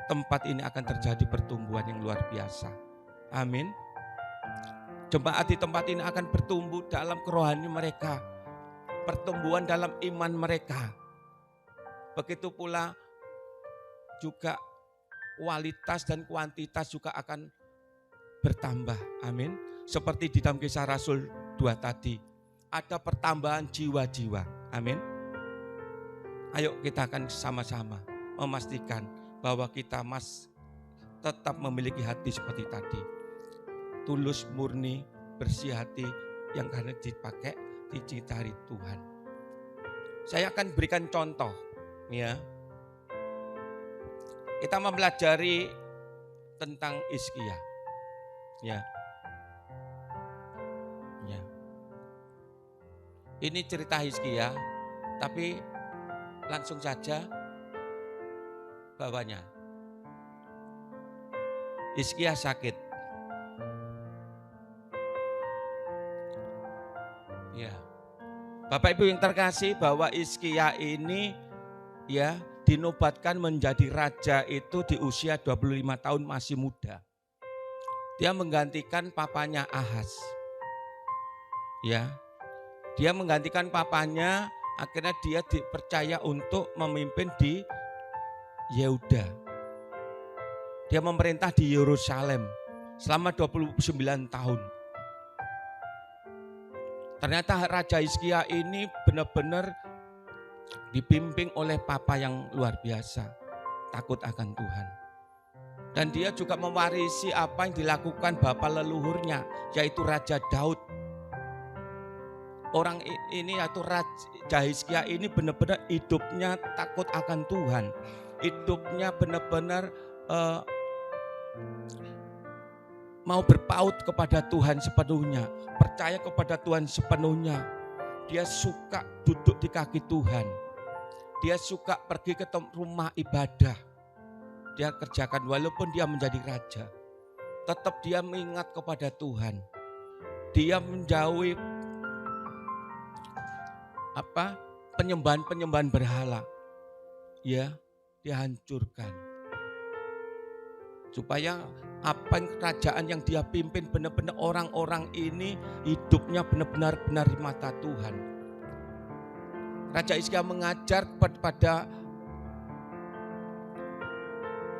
tempat ini akan terjadi pertumbuhan yang luar biasa. Amin. Jemaat di tempat ini akan bertumbuh dalam kerohanian mereka. Pertumbuhan dalam iman mereka. Begitu pula juga kualitas dan kuantitas juga akan bertambah. Amin. Seperti di dalam Kisah Rasul 2 tadi. Ada pertambahan jiwa-jiwa. Amin. Ayo kita akan sama-sama memastikan bahwa kita tetap memiliki hati seperti tadi. Tulus, murni, bersih hati yang karena dipakai, dicari Tuhan. Saya akan berikan contoh, ya. Kita mempelajari tentang Hizkia, ya. Ya. Ini cerita Hizkia, tapi langsung saja bawahnya. Hizkia sakit. Ya. Bapak Ibu yang terkasih, bahwa Hizkia ini ya dinobatkan menjadi raja itu di usia 25 tahun, masih muda. Dia menggantikan papanya Ahaz. Ya. Dia menggantikan papanya, akhirnya dia dipercaya untuk memimpin di Yehuda. Dia memerintah di Yerusalem selama 29 tahun. Ternyata Raja Hizkia ini benar-benar dibimbing oleh papa yang luar biasa, takut akan Tuhan. Dan dia juga mewarisi apa yang dilakukan bapak leluhurnya, yaitu Raja Daud. Orang ini yaitu Raja Hizkia ini benar-benar hidupnya takut akan Tuhan. Hidupnya benar-benar mau berpaut kepada Tuhan sepenuhnya, percaya kepada Tuhan sepenuhnya. Dia suka duduk di kaki Tuhan. Dia suka pergi ke rumah ibadah. Dia kerjakan walaupun dia menjadi raja. Tetap dia mengingat kepada Tuhan. Dia menjauhi penyembahan berhala. Ya, dia hancurkan. Supaya apa yang kerajaan yang dia pimpin benar-benar orang-orang ini hidupnya benar-benar di mata Tuhan. Raja Hizkia mengajar kepada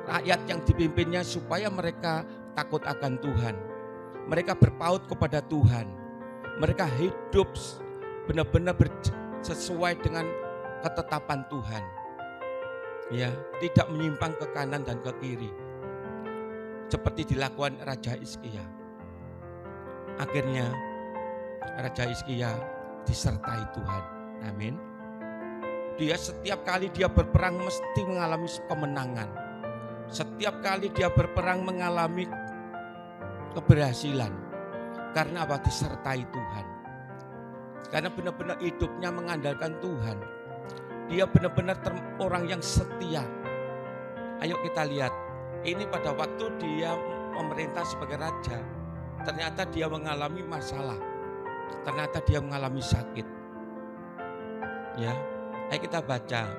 rakyat yang dipimpinnya supaya mereka takut akan Tuhan. Mereka berpaut kepada Tuhan. Mereka hidup benar-benar sesuai dengan ketetapan Tuhan. Ya, tidak menyimpang ke kanan dan ke kiri. Seperti dilakukan Raja Hizkia. Akhirnya Raja Hizkia disertai Tuhan. Amin. Dia setiap kali dia berperang mesti mengalami kemenangan. Setiap kali dia berperang mengalami keberhasilan. Karena apa? Disertai Tuhan. Karena benar-benar hidupnya mengandalkan Tuhan. Dia benar-benar orang yang setia. Ayo kita lihat. Ini pada waktu dia memerintah sebagai raja. ternyata dia mengalami masalah. Ternyata dia mengalami sakit. Ya, ayo kita baca.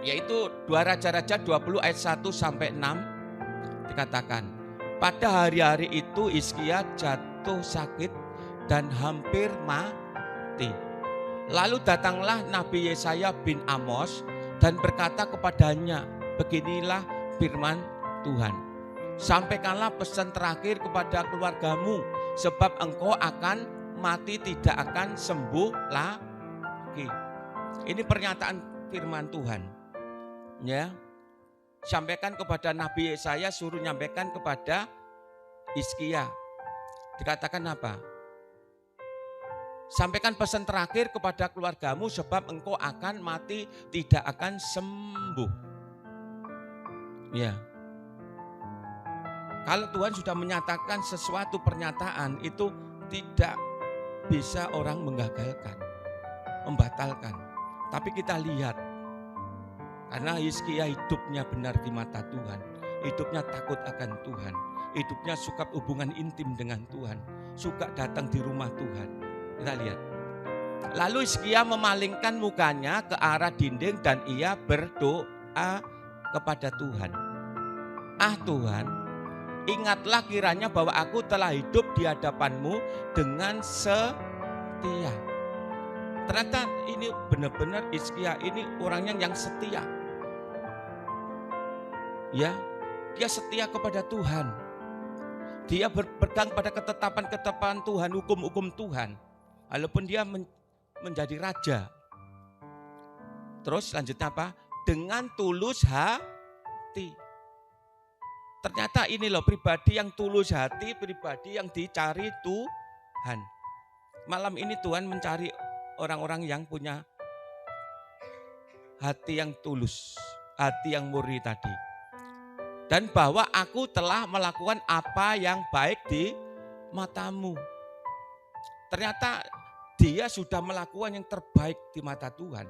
Yaitu 2 Raja-Raja 20 ayat 1 sampai 6 dikatakan, pada hari-hari itu Hizkia jatuh sakit dan hampir mati. Lalu datanglah Nabi Yesaya bin Amos dan berkata kepadanya, beginilah firman Tuhan. Sampaikanlah pesan terakhir kepada keluargamu, sebab engkau akan mati, tidak akan sembuh lagi. Ini pernyataan firman Tuhan. Ya. Sampaikan kepada Nabi Yesaya, suruh nyampaikan kepada Hizkia. Dikatakan apa? Sampaikan pesan terakhir kepada keluargamu sebab engkau akan mati, tidak akan sembuh. Ya. Kalau Tuhan sudah menyatakan sesuatu pernyataan, itu tidak bisa orang menggagalkan, membatalkan. Tapi kita lihat, karena Hizkia hidupnya benar di mata Tuhan, hidupnya takut akan Tuhan, hidupnya suka hubungan intim dengan Tuhan, suka datang di rumah Tuhan. Kita lihat. Lalu Hizkia memalingkan mukanya ke arah dinding dan ia berdoa kepada Tuhan. Ah Tuhan, ingatlah kiranya bahwa aku telah hidup di hadapan-Mu dengan setia. Ternyata ini benar-benar Hizkia ini orangnya yang setia. Ya, dia setia kepada Tuhan. Dia berpegang pada ketetapan-ketetapan Tuhan, hukum-hukum Tuhan. Walaupun dia menjadi raja. Terus selanjutnya apa? Dengan tulus hati. Ternyata ini loh pribadi yang tulus hati, pribadi yang dicari Tuhan. Malam ini Tuhan mencari orang-orang yang punya hati yang tulus, hati yang murni tadi. Dan bahwa aku telah melakukan apa yang baik di matamu. Ternyata dia sudah melakukan yang terbaik di mata Tuhan.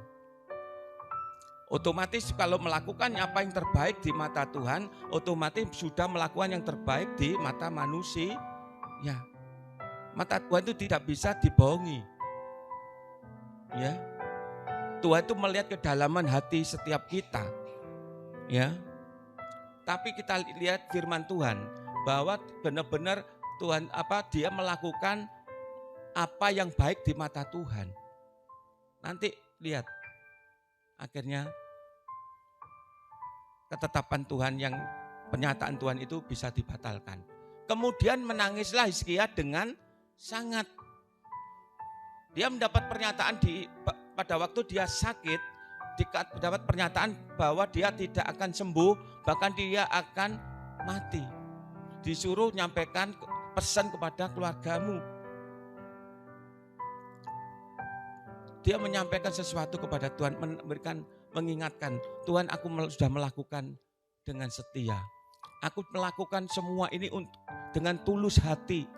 Otomatis kalau melakukan apa yang terbaik di mata Tuhan, otomatis sudah melakukan yang terbaik di mata manusia. Ya, mata Tuhan itu tidak bisa dibohongi. Ya, Tuhan itu melihat kedalaman hati setiap kita. Ya, tapi kita lihat firman Tuhan bahwa benar-benar Tuhan dia melakukan apa yang baik di mata Tuhan. Nanti lihat akhirnya ketetapan Tuhan yang pernyataan Tuhan itu bisa dibatalkan. Kemudian menangislah Hizkia dengan sangat. Dia mendapat pernyataan pada waktu dia sakit, dapat pernyataan bahwa dia tidak akan sembuh, bahkan dia akan mati. Disuruh nyampaikan pesan kepada keluargamu. Dia menyampaikan sesuatu kepada Tuhan, mengingatkan, Tuhan aku sudah melakukan dengan setia. Aku melakukan semua ini dengan tulus hati.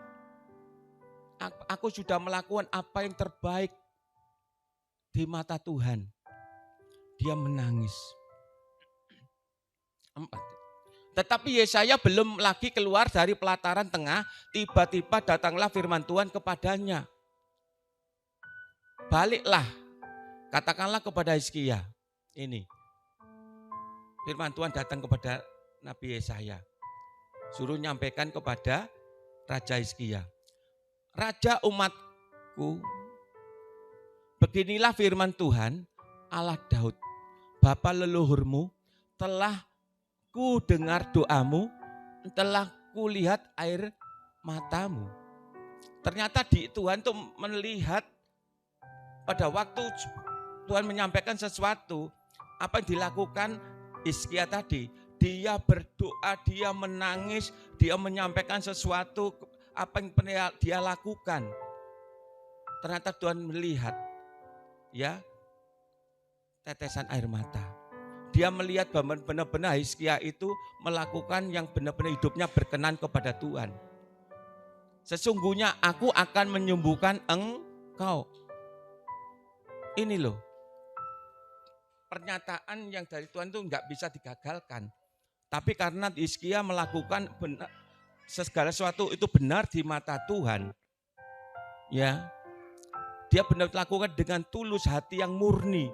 Aku sudah melakukan apa yang terbaik di mata Tuhan. Dia menangis. 4. Tetapi Yesaya belum lagi keluar dari pelataran tengah, tiba-tiba datanglah firman Tuhan kepadanya. Baliklah, katakanlah kepada Hizkia. Ini firman Tuhan datang kepada Nabi Yesaya. Suruh nyampaikan kepada Raja Hizkia. Raja umatku, beginilah firman Tuhan Allah Daud. Bapa leluhurmu, telah ku dengar doamu, telah ku lihat air matamu. Ternyata Tuhan tuh melihat pada waktu Tuhan menyampaikan sesuatu, apa yang dilakukan Hizkia tadi. Dia berdoa, dia menangis, dia menyampaikan sesuatu, apa yang dia lakukan. Ternyata Tuhan melihat, ya, tetesan air mata. Dia melihat bahwa benar-benar Hizkia itu melakukan yang benar-benar hidupnya berkenan kepada Tuhan. Sesungguhnya aku akan menyembuhkan engkau. Ini loh, pernyataan yang dari Tuhan itu enggak bisa digagalkan. Tapi karena Hizkia melakukan segala sesuatu itu benar di mata Tuhan, ya, dia benar lakukan dengan tulus, hati yang murni.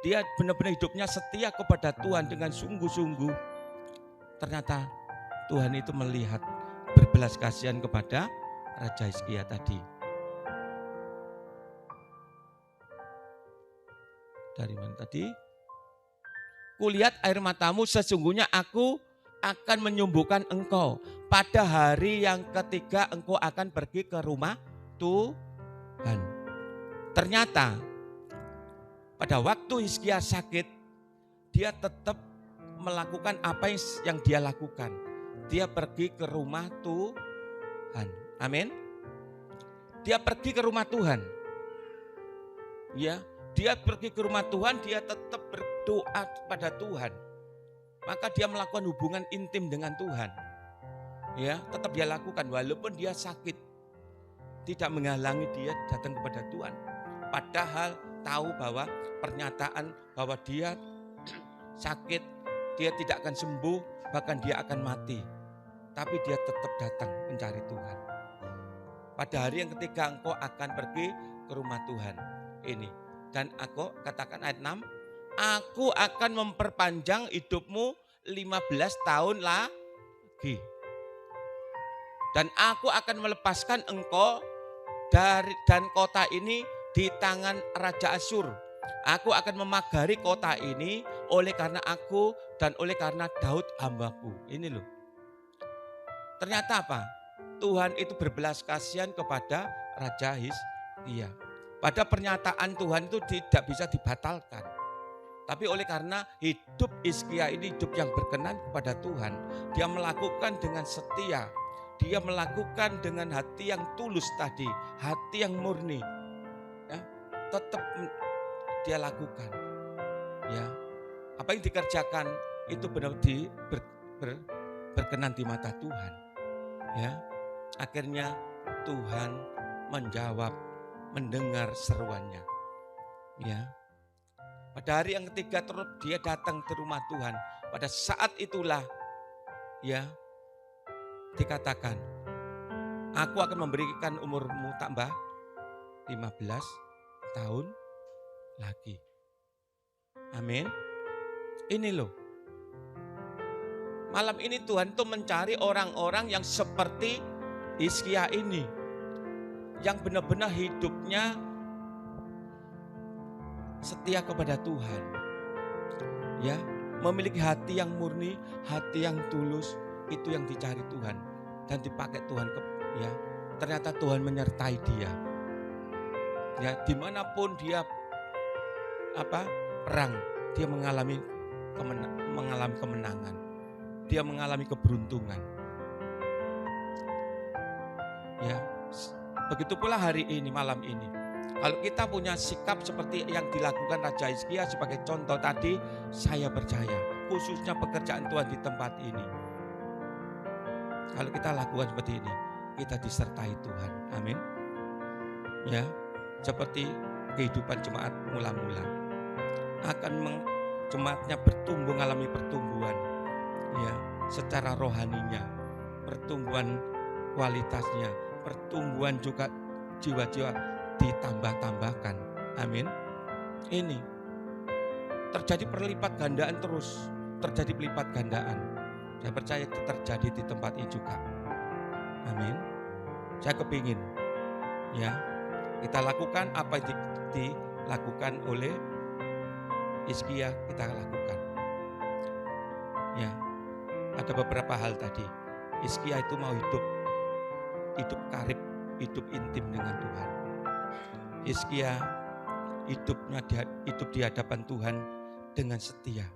Dia benar-benar hidupnya setia kepada Tuhan dengan sungguh-sungguh. Ternyata Tuhan itu melihat, berbelas kasihan kepada Raja Hizkia tadi. Dari mana tadi? Kulihat air matamu, sesungguhnya aku akan menyembuhkan engkau. Pada hari yang ketiga engkau akan pergi ke rumah Tuhan. Ternyata pada waktu Hizkia sakit, dia tetap melakukan apa yang dia lakukan. Dia pergi ke rumah Tuhan. Amin. Dia pergi ke rumah Tuhan. Ya, dia pergi ke rumah Tuhan, dia tetap berdoa pada Tuhan. Maka dia melakukan hubungan intim dengan Tuhan. Ya, tetap dia lakukan walaupun dia sakit. Tidak menghalangi dia datang kepada Tuhan. Padahal tahu bahwa pernyataan bahwa dia sakit, dia tidak akan sembuh, bahkan dia akan mati. Tapi dia tetap datang mencari Tuhan. Pada hari yang ketiga engkau akan pergi ke rumah Tuhan. Ini. Dan aku katakan ayat 6. Aku akan memperpanjang hidupmu 15 tahun lagi. Dan aku akan melepaskan engkau dan kota ini di tangan Raja Asyur. Aku akan memagari kota ini oleh karena aku dan oleh karena Daud hambaku. Ini loh. Ternyata apa? Tuhan itu berbelas kasihan kepada Raja Hizkia. Pada pernyataan Tuhan itu tidak bisa dibatalkan. Tapi oleh karena hidup Hizkia ini hidup yang berkenan kepada Tuhan. Dia melakukan dengan setia. Dia melakukan dengan hati yang tulus tadi. Hati yang murni. Ya, tetap dia lakukan. Ya, apa yang dikerjakan itu benar-benar berkenan di mata Tuhan. Ya, akhirnya Tuhan menjawab, mendengar seruannya. Ya, pada hari yang ketiga terus dia datang ke rumah Tuhan. Pada saat itulah, ya, dikatakan, aku akan memberikan umurmu tambah 15 tahun lagi. Amin. Ini loh. Malam ini Tuhan tuh mencari orang-orang yang seperti Hizkia ini. Yang benar-benar hidupnya setia kepada Tuhan. Ya, memiliki hati yang murni, hati yang tulus, itu yang dicari Tuhan dan dipakai Tuhan. Ya, ternyata Tuhan menyertai dia. Ya, dimanapun dia perang, dia mengalami kemenangan. Dia mengalami keberuntungan. Ya, begitu pula hari ini, malam ini. Kalau kita punya sikap seperti yang dilakukan Raja Hizkia sebagai contoh tadi, saya percaya, khususnya pekerjaan Tuhan di tempat ini. Kalau kita lakukan seperti ini, kita disertai Tuhan. Amin. Ya, seperti kehidupan jemaat mula-mula. Jemaatnya bertumbuh, mengalami pertumbuhan. Ya, secara rohaninya, pertumbuhan kualitasnya, pertumbuhan juga jiwa-jiwa ditambah-tambahkan. Amin. Ini terjadi perlipat gandaan terus, terjadi pelipat gandaan. Saya percaya itu terjadi di tempat ini juga. Amin. Saya kepingin, ya, kita lakukan apa yang dilakukan oleh Hizkia, kita lakukan. Ya, ada beberapa hal tadi. Hizkia itu mau hidup karib, hidup intim dengan Tuhan. Hizkia hidup di hadapan Tuhan dengan setia,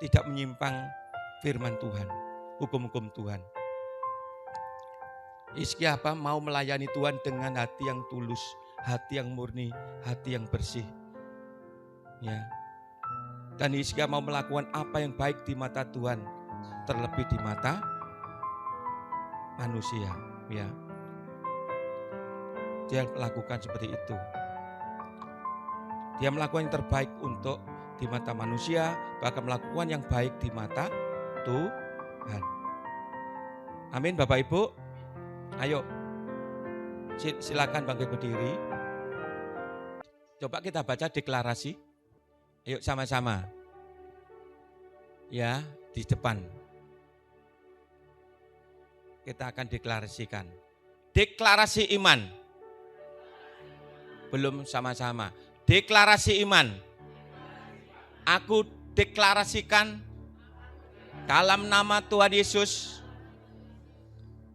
tidak menyimpang firman Tuhan, hukum-hukum Tuhan. Hizkia mau melayani Tuhan dengan hati yang tulus, hati yang murni, hati yang bersih. Ya. Dan Hizkia mau melakukan apa yang baik di mata Tuhan, terlebih di mata manusia. Ya. Dia melakukan seperti itu. Dia melakukan yang terbaik untuk di mata manusia, bahkan melakukan yang baik di mata Tuhan. Amin Bapak Ibu. Ayo silakan bangkit berdiri. Coba kita baca deklarasi. Ayo sama-sama. Ya, di depan. Kita akan deklarasikan. Deklarasi iman. Belum sama-sama. Deklarasi iman. Aku deklarasikan dalam nama Tuhan Yesus.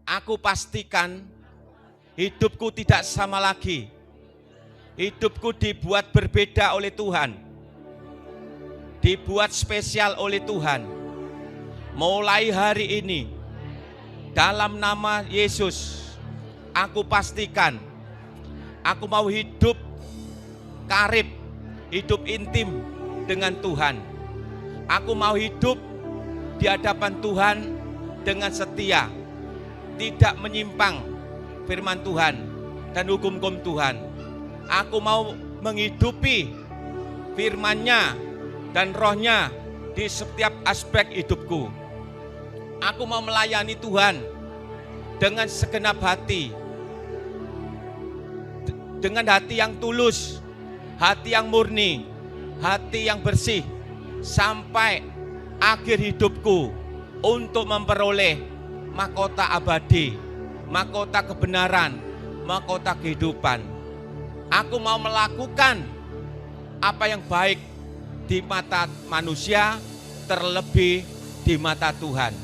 Aku pastikan hidupku tidak sama lagi. Hidupku dibuat berbeda oleh Tuhan. Dibuat spesial oleh Tuhan. Mulai hari ini, dalam nama Yesus, aku pastikan, aku mau hidup karib, hidup intim dengan Tuhan. Aku mau hidup di hadapan Tuhan dengan setia, tidak menyimpang firman Tuhan dan hukum-hukum Tuhan. Aku mau menghidupi firman-Nya dan roh-Nya di setiap aspek hidupku. Aku mau melayani Tuhan dengan segenap hati, dengan hati yang tulus, hati yang murni, hati yang bersih, sampai akhir hidupku untuk memperoleh mahkota abadi, mahkota kebenaran, mahkota kehidupan. Aku mau melakukan apa yang baik di mata manusia, terlebih di mata Tuhan.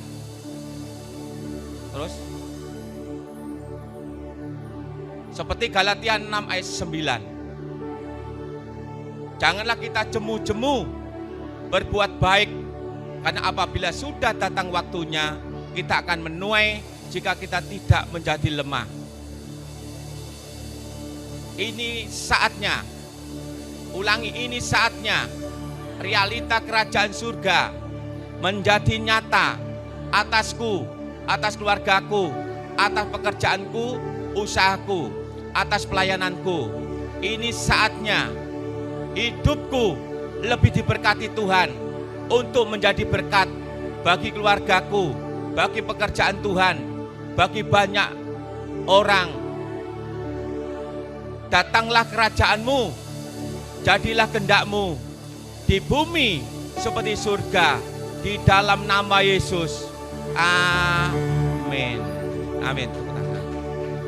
Terus, seperti Galatia 6 ayat 9. Janganlah kita jemu-jemu berbuat baik, karena apabila sudah datang waktunya, kita akan menuai jika kita tidak menjadi lemah. Ini saatnya, ulangi, ini saatnya realita kerajaan surga menjadi nyata atasku, atas keluargaku, atas pekerjaanku, usahaku, atas pelayananku. Ini saatnya hidupku lebih diberkati Tuhan untuk menjadi berkat bagi keluargaku, bagi pekerjaan Tuhan, bagi banyak orang. Datanglah kerajaan-Mu, jadilah kehendak-Mu di bumi seperti surga, di dalam nama Yesus. Amin. Amin.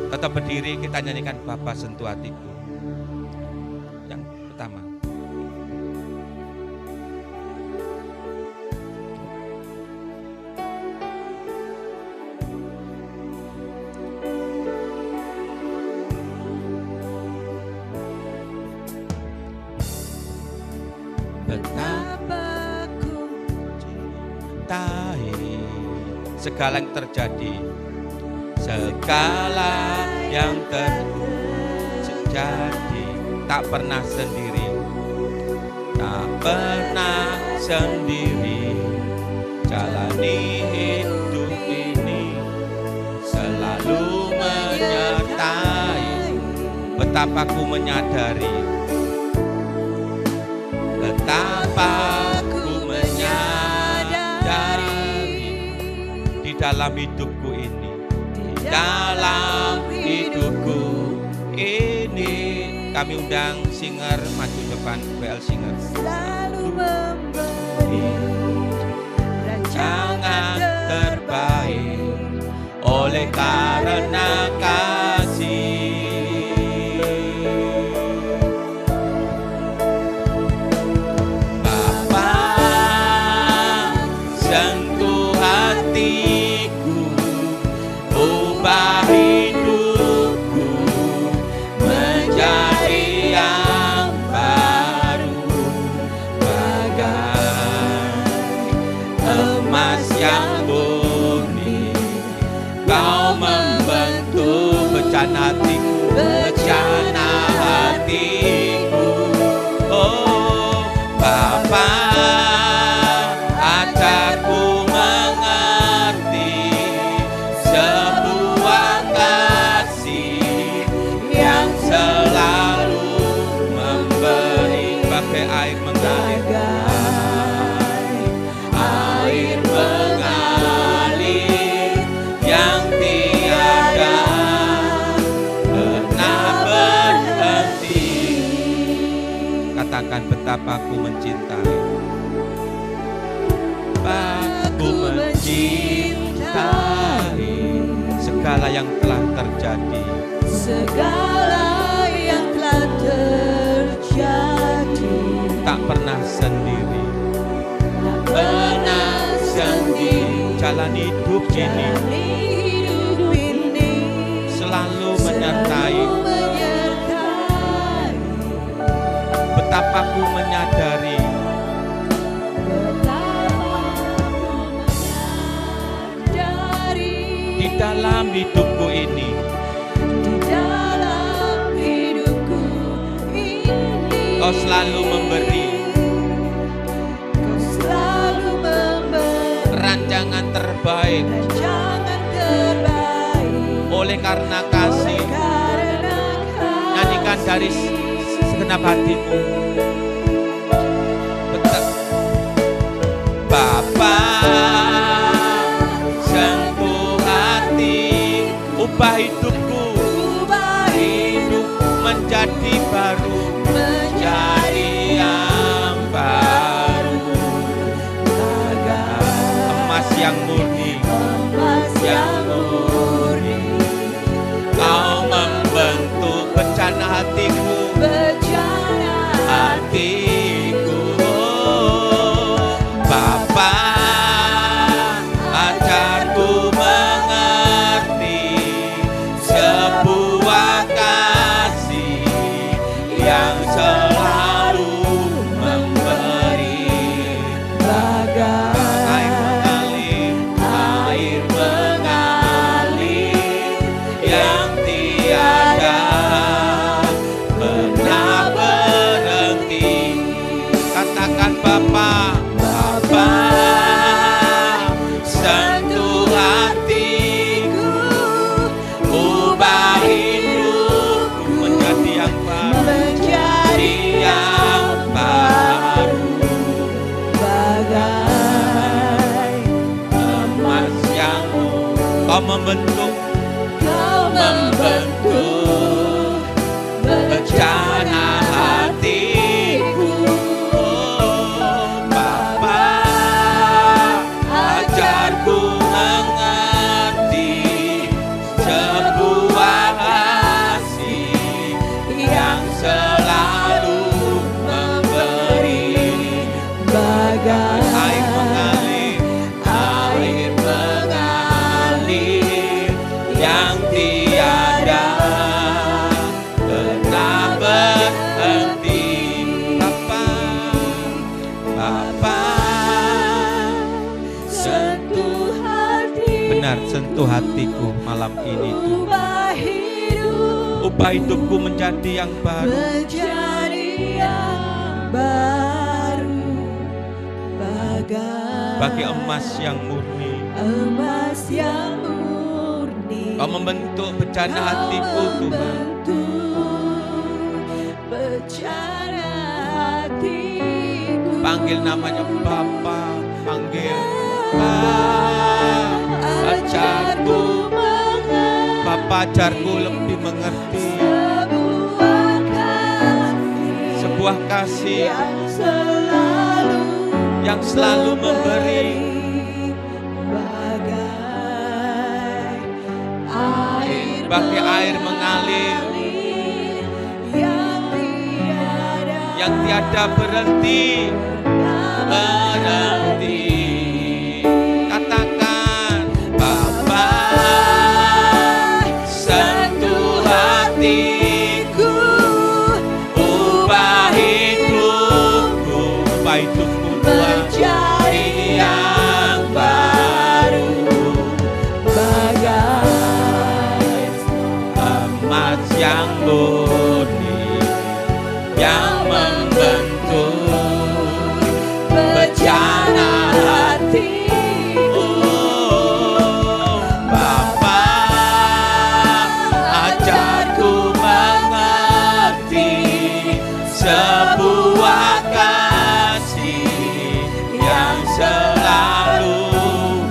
Tetap berdiri, kita nyanyikan Bapa sentuh hatiku. Yang pertama. Betapa ku cintai segala yang terjadi, segala yang terjadi, tak pernah sendiri, tak pernah sendiri. Jalani hidup ini selalu menyertai. Betapa ku menyadari, betapa ku menyadari di dalam hidupku ini, di dalam hidupku ini. Kami undang singer maju depan, WL singer. selalu memberi Rancangan terbaik oleh karena kasih. Sentuh hatiku, ubah hidupku menjadi yang baru, bagai emas yang murni. Kau membentuk bencana hatiku, bencana hatiku. Oh Bapa, ajarku mengerti sebuah kasih yang selalu memberi, bagai air mengalir, air mengalir yang betapa ku mencintai. Aku mencintai segala yang telah terjadi. Segala yang telah terjadi. Tak pernah sendiri. Tak pernah Sendiri. Jalan hidup ini Jalani hidup ini selalu menyertai. Betapa ku menyadari di dalam hidupku ini Kau selalu memberi rancangan terbaik. Oleh karena kasih, nyanyikan dari segenap hatimu. Bapa, sentuh hati, ubah hidupku, menjadi baru, menjadi yang baru. Emas yang murni, yang murni. Kau membentuk bencana hatiku, hatiku. Bapa, ajarku mengerti sebuah kasih yang selalu memberi. Air mengalir yang tiada pernah berhenti. Katakan Bapa, Bapa, sentuh hatiku, ubah hidupku menjadi yang baru, menjadi yang baru. Emas yang Kau membentuk bencana hatiku. Bapa, ajarku mengerti sebuah kasih yang selalu memberi. Air mengalir yang tiada pernah berhenti. Bapa, Bapa, Sentuh hati, benar sentuh hatiku malam ini Tuhan. Ubah hidupku menjadi yang baru. menjadi yang baru, Bagi emas yang murni, emas yang murni. Kau membentuk bencana hatiku Tuhan. Bencana hatiku. Panggil namanya Bapa, panggil ajarku. Bapa, ajarku lebih mengerti sebuah kasih yang selalu memberi. Bagai air mengalir yang tiada berhenti. Katakan Bapa, sentuh hatiku, ubah hidupku, menjadi yang baru. Emas yang murni yang membentuk bencana hatiku. Bapa, ajarku mengerti sebuah kasih yang selalu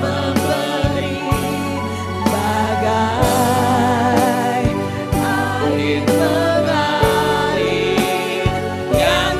memberi. Air mengalir yang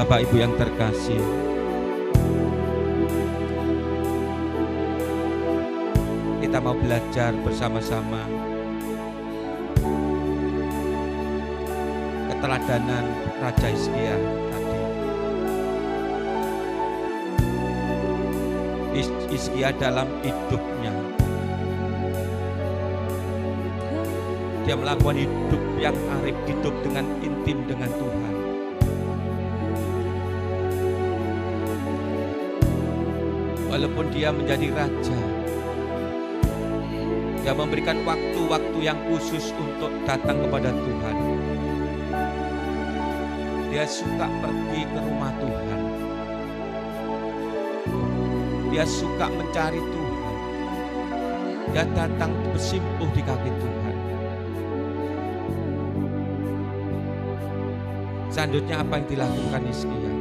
Bapak Ibu yang terkasih, kita mau belajar bersama-sama keteladanan Raja Hizkia tadi. Hizkia dalam hidupnya, dia melakukan hidup yang arif, hidup dengan intim dengan Tuhan. Walaupun dia menjadi raja, dia memberikan waktu-waktu yang khusus untuk datang kepada Tuhan. Dia suka pergi ke rumah Tuhan. Dia suka mencari Tuhan. Dia datang bersimpuh di kaki Tuhan. Selanjutnya apa yang dilakukan Hizkia?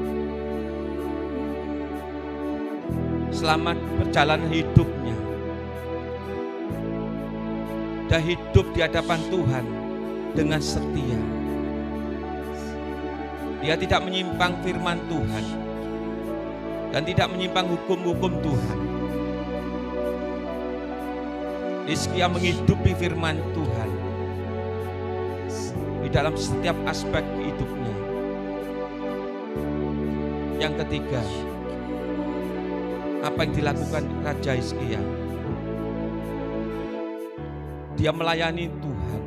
Selama perjalanan hidupnya, dia hidup di hadapan Tuhan dengan setia. Dia tidak menyimpang firman Tuhan dan tidak menyimpang hukum-hukum Tuhan. Hizkia menghidupi firman Tuhan di dalam setiap aspek hidupnya. Yang ketiga, apa yang dilakukan Raja Hizkia? Dia melayani Tuhan.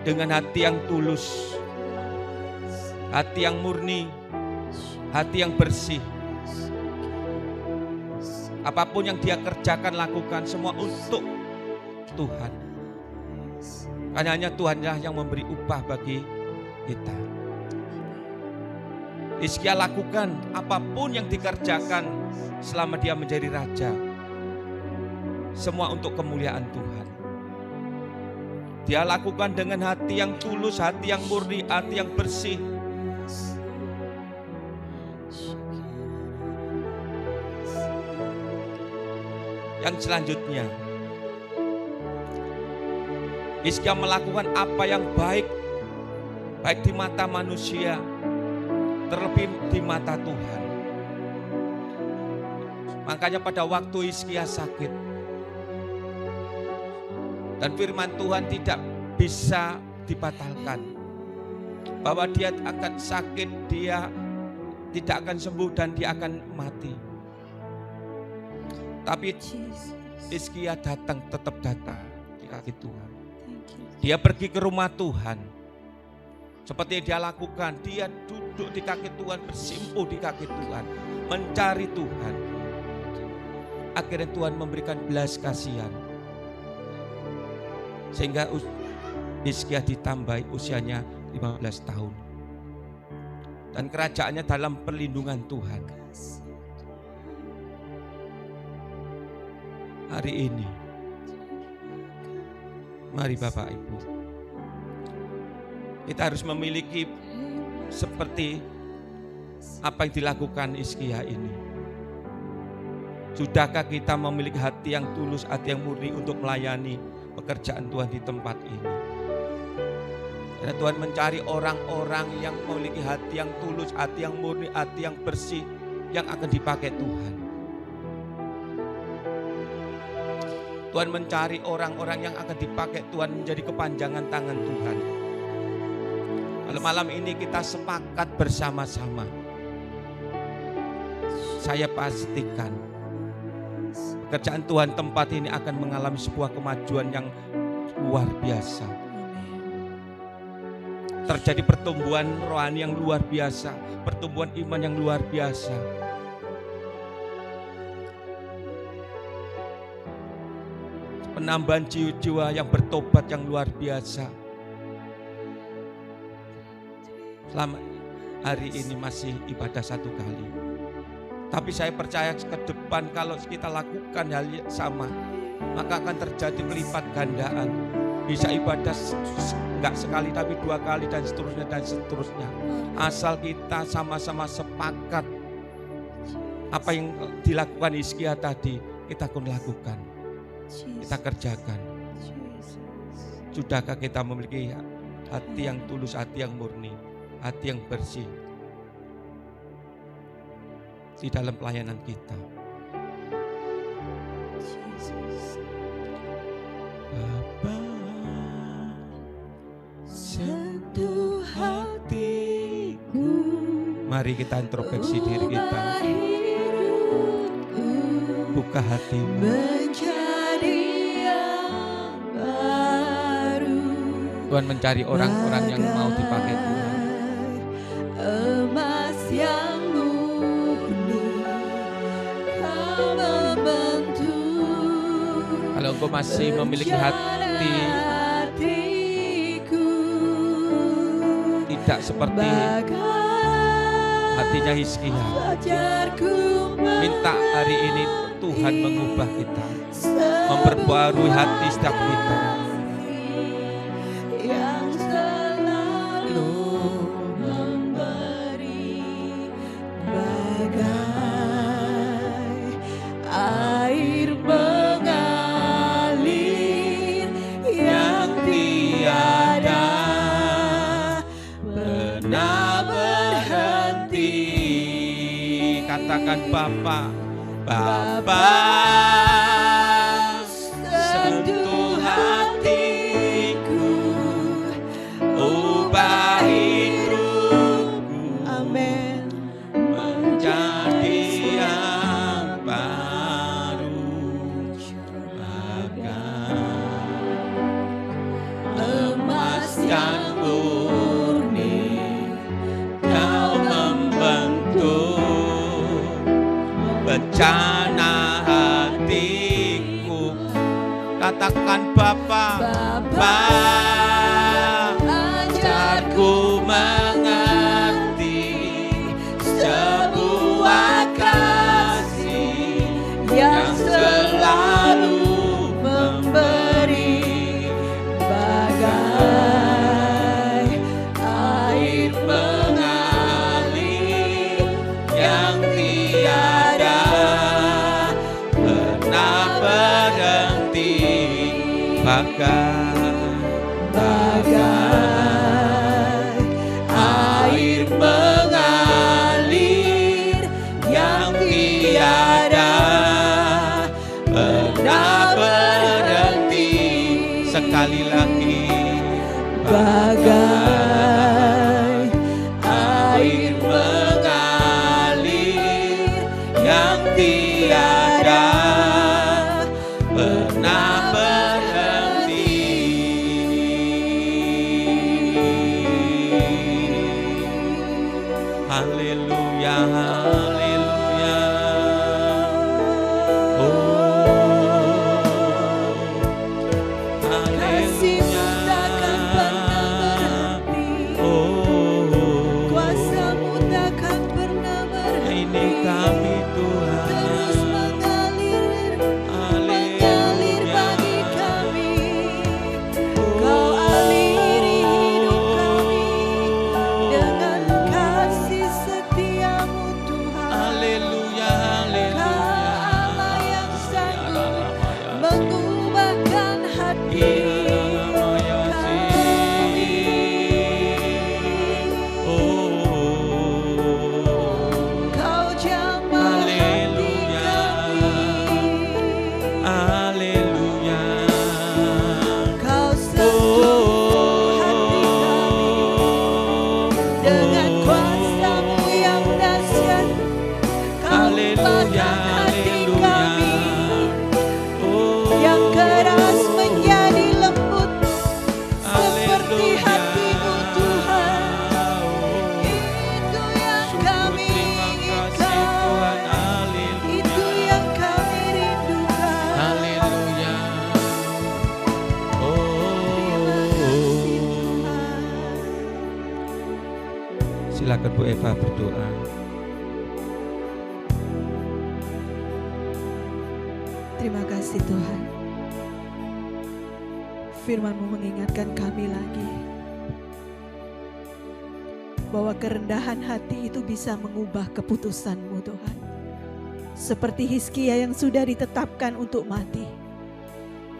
Dengan hati yang tulus, hati yang murni, hati yang bersih. Apapun yang dia kerjakan, lakukan semua untuk Tuhan. Karena hanya Tuhanlah yang memberi upah bagi kita. Hizkia lakukan apapun yang dikerjakan selama dia menjadi raja, semua untuk kemuliaan Tuhan. Dia lakukan dengan hati yang tulus, hati yang murni, hati yang bersih. Yang selanjutnya, Hizkia melakukan apa yang baik, baik di mata manusia, terlebih di mata Tuhan. Makanya pada waktu Hizkia sakit dan firman Tuhan tidak bisa dibatalkan, bahwa dia akan sakit, dia tidak akan sembuh dan dia akan mati. Tapi Hizkia datang, tetap datang di kaki Tuhan. Dia pergi ke rumah Tuhan. Seperti yang dia lakukan, dia duduk di kaki Tuhan, bersimpuh di kaki Tuhan, mencari Tuhan. Akhirnya Tuhan memberikan belas kasihan, sehingga Hizkia ditambahi usianya 15 tahun. Dan kerajaannya dalam perlindungan Tuhan. Hari ini, mari Bapak Ibu, kita harus memiliki seperti apa yang dilakukan Hizkia ini. Sudahkah kita memiliki hati yang tulus, hati yang murni untuk melayani pekerjaan Tuhan di tempat ini? Karena Tuhan mencari orang-orang yang memiliki hati yang tulus, hati yang murni, hati yang bersih, yang akan dipakai Tuhan. Tuhan mencari orang-orang yang akan dipakai Tuhan menjadi kepanjangan tangan Tuhan. Malam ini kita sepakat bersama-sama. Saya pastikan pekerjaan Tuhan tempat ini akan mengalami sebuah kemajuan yang luar biasa. Terjadi pertumbuhan rohani yang luar biasa, pertumbuhan iman yang luar biasa. Penambahan jiwa-jiwa yang bertobat yang luar biasa. Selama hari ini masih ibadah 1 kali. Tapi saya percaya ke depan kalau kita lakukan hal yang sama, maka akan terjadi melipat gandaan. Bisa ibadah enggak sekali tapi 2 kali dan seterusnya dan seterusnya. Asal kita sama-sama sepakat apa yang dilakukan Hizkia tadi, kita akan lakukan. Kita kerjakan. Sudahkah kita memiliki hati yang tulus, hati yang murni, hati yang bersih di dalam pelayanan kita. Jesus. Bapa, sentuh hatiku. Mari kita introspeksi diri kita. Buka hatimu. Menjadi yang baru. Tuhan mencari orang-orang yang mau dipakai Tuhan. Emas yang murni, Kau membentuk. Kalau engkau masih memiliki hati hatiku, tidak seperti hatinya Hizkia, minta hari ini Tuhan mengubah kita, memperbarui hati setiap kita. Yang selalu memberi bagai air mengalir yang tiada pernah berhenti. Katakan Bapa, Bapa, sentuh hatiku, ubah hidupku, Amin. menjadi yang baru, bagai emas yang murni, Kau membentuk bencana hatiku. Katakan Bapa, Bapa, ajarku mengerti sebuah kasih yang selalu memberi bagai air mengalir yang tiada pernah berhenti, bagai air mengalir yang tiada pernah berhenti. Sekali lagi, bagai air mengalir yang tiada pernah berhenti. Haleluya, haleluya. Kasih-Mu takkan pernah berhenti. Kuasa-Mu takkan pernah berhenti. Ini kami Tuhan. Terus mengalir bagi kami. Kau aliri hidup kami dengan kasih setia-Mu Tuhan. Haleluya, Kau Allah yang sanggup mengubahkan hati Kau jamah hati kami. Kau sentuh hati kami dengan kuasa-Mu yang dahsyat. Kau ubahkan hati kami yang keras menjadi lembut seperti hati-Mu Tuhan. Itu yang kami inginkan, itu yang kami rindukan. Silakan Bu Eva berdoa. Terima kasih Tuhan. Firman-Mu mengingatkan kami lagi bahwa kerendahan hati itu bisa mengubah keputusan-Mu Tuhan. Seperti Hizkia yang sudah ditetapkan untuk mati.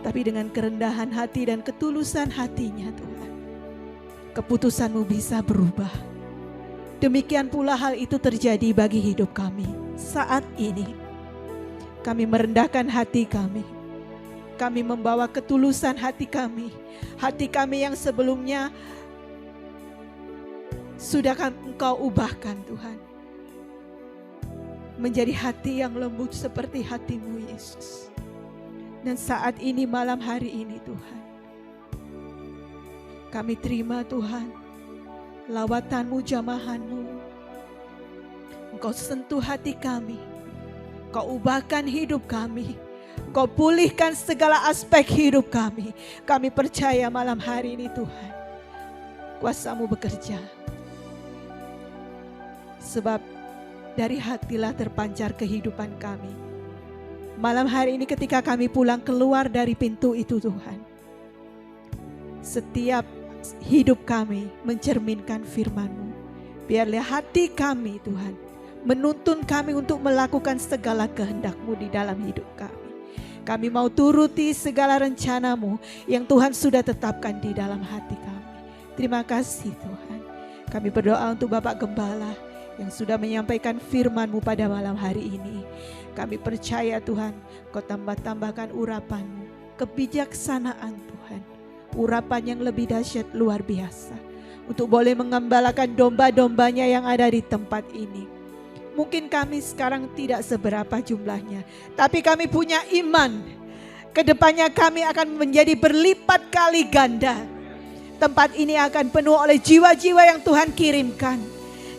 Tapi dengan kerendahan hati dan ketulusan hatinya Tuhan, keputusan-Mu bisa berubah. Demikian pula hal itu terjadi bagi hidup kami saat ini. Kami merendahkan hati kami. Kami membawa ketulusan hati kami. Hati kami yang sebelumnya sudah Engkau ubahkan Tuhan. Menjadi hati yang lembut seperti hati-Mu Yesus. Dan saat ini malam hari ini Tuhan, kami terima Tuhan lawatan-Mu, jamahan-Mu. Engkau sentuh hati kami. Engkau ubahkan hidup kami. Engkau pulihkan segala aspek hidup kami. Kami percaya malam hari ini Tuhan, kuasa-Mu bekerja. Sebab dari hatilah terpancar kehidupan kami. Malam hari ini ketika kami pulang keluar dari pintu itu Tuhan, setiap hidup kami mencerminkan firman-Mu. Biarlah hati kami Tuhan menuntun kami untuk melakukan segala kehendak-Mu di dalam hidup kami. Kami mau turuti segala rencana-Mu yang Tuhan sudah tetapkan di dalam hati kami. Terima kasih Tuhan. Kami berdoa untuk Bapak Gembala yang sudah menyampaikan firman-Mu pada malam hari ini. Kami percaya Tuhan, Kau tambah-tambahkan urapan-Mu, kebijaksanaan Tuhan, urapan yang lebih dahsyat luar biasa, untuk boleh mengembalakan domba-dombanya yang ada di tempat ini. Mungkin kami sekarang tidak seberapa jumlahnya, tapi kami punya iman. Kedepannya kami akan menjadi berlipat kali ganda. Tempat ini akan penuh oleh jiwa-jiwa yang Tuhan kirimkan.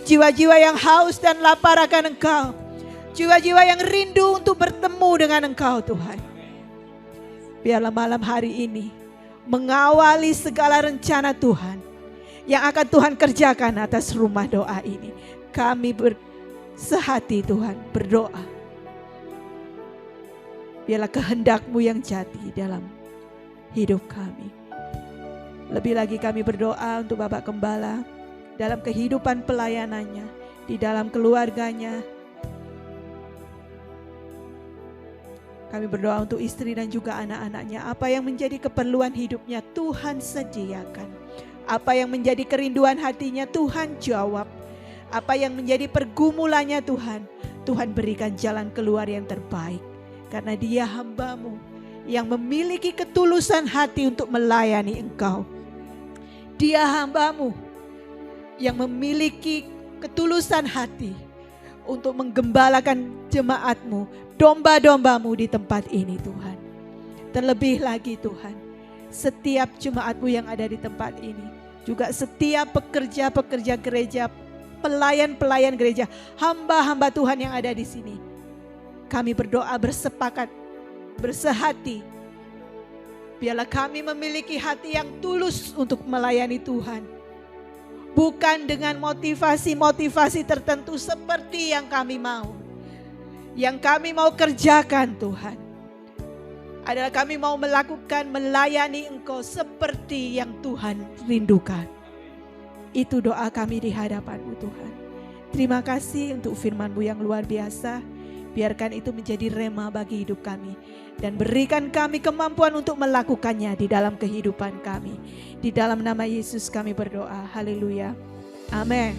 Jiwa-jiwa yang haus dan lapar akan Engkau. Jiwa-jiwa yang rindu untuk bertemu dengan Engkau Tuhan. Biarlah malam hari ini mengawali segala rencana Tuhan yang akan Tuhan kerjakan atas rumah doa ini. Kami sehati Tuhan berdoa. Biarlah kehendak-Mu yang jadi dalam hidup kami. Lebih lagi kami berdoa untuk Bapak Gembala dalam kehidupan pelayanannya, di dalam keluarganya. Kami berdoa untuk istri dan juga anak-anaknya. Apa yang menjadi keperluan hidupnya Tuhan sediakan. Apa yang menjadi kerinduan hatinya Tuhan jawab. Apa yang menjadi pergumulannya Tuhan berikan jalan keluar yang terbaik. Karena Dia hamba-Mu yang memiliki ketulusan hati untuk melayani Engkau. Dia hamba-Mu yang memiliki ketulusan hati untuk menggembalakan jemaat-Mu, domba-domba-Mu di tempat ini Tuhan. Terlebih lagi Tuhan, setiap jemaat-Mu yang ada di tempat ini, juga setiap pekerja-pekerja gereja, pelayan-pelayan gereja, hamba-hamba Tuhan yang ada di sini. Kami berdoa bersepakat, bersehati. Biarlah kami memiliki hati yang tulus untuk melayani Tuhan. Bukan dengan motivasi-motivasi tertentu seperti yang kami mau. Yang kami mau kerjakan Tuhan adalah kami mau melayani Engkau seperti yang Tuhan rindukan. Itu doa kami di hadapan-Mu Tuhan. Terima kasih untuk firman-Mu yang luar biasa. Biarkan itu menjadi rema bagi hidup kami. Dan berikan kami kemampuan untuk melakukannya di dalam kehidupan kami. Di dalam nama Yesus kami berdoa. Haleluya. Amin.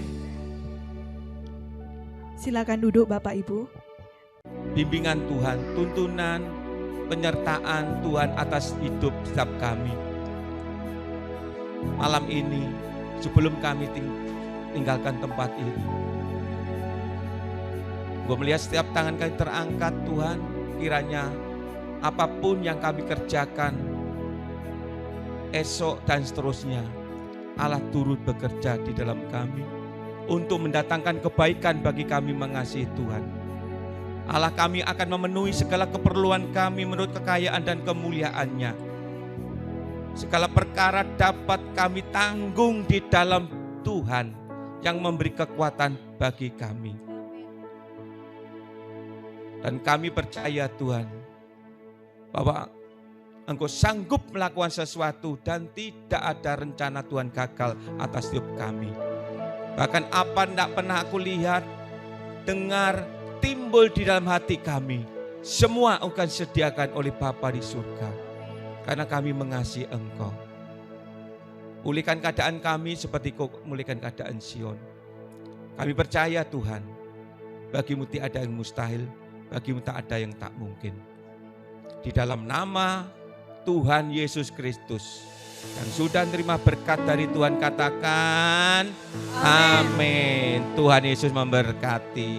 Silakan duduk Bapak Ibu. Bimbingan Tuhan, tuntunan, penyertaan Tuhan atas hidup setiap kami. Malam ini sebelum kami tinggalkan tempat ini, gue melihat setiap tangan kami terangkat Tuhan. Kiranya apapun yang kami kerjakan esok dan seterusnya, Allah turut bekerja di dalam kami untuk mendatangkan kebaikan bagi kami mengasihi Tuhan. Allah kami akan memenuhi segala keperluan kami menurut kekayaan dan kemuliaan-Nya. Segala perkara dapat kami tanggung di dalam Tuhan yang memberi kekuatan bagi kami. Dan kami percaya Tuhan bahwa Engkau sanggup melakukan sesuatu dan tidak ada rencana Tuhan gagal atas hidup kami. Bahkan apa tidak pernah aku lihat, dengar, timbul di dalam hati kami, semua akan sediakan oleh Bapa di surga. Karena kami mengasihi Engkau. Pulihkan keadaan kami seperti Kau memulihkan keadaan Sion. Kami percaya Tuhan, bagimu tidak ada yang mustahil, bagimu tak ada yang tak mungkin. Di dalam nama Tuhan Yesus Kristus, yang sudah menerima berkat dari Tuhan katakan amin. Tuhan Yesus memberkati.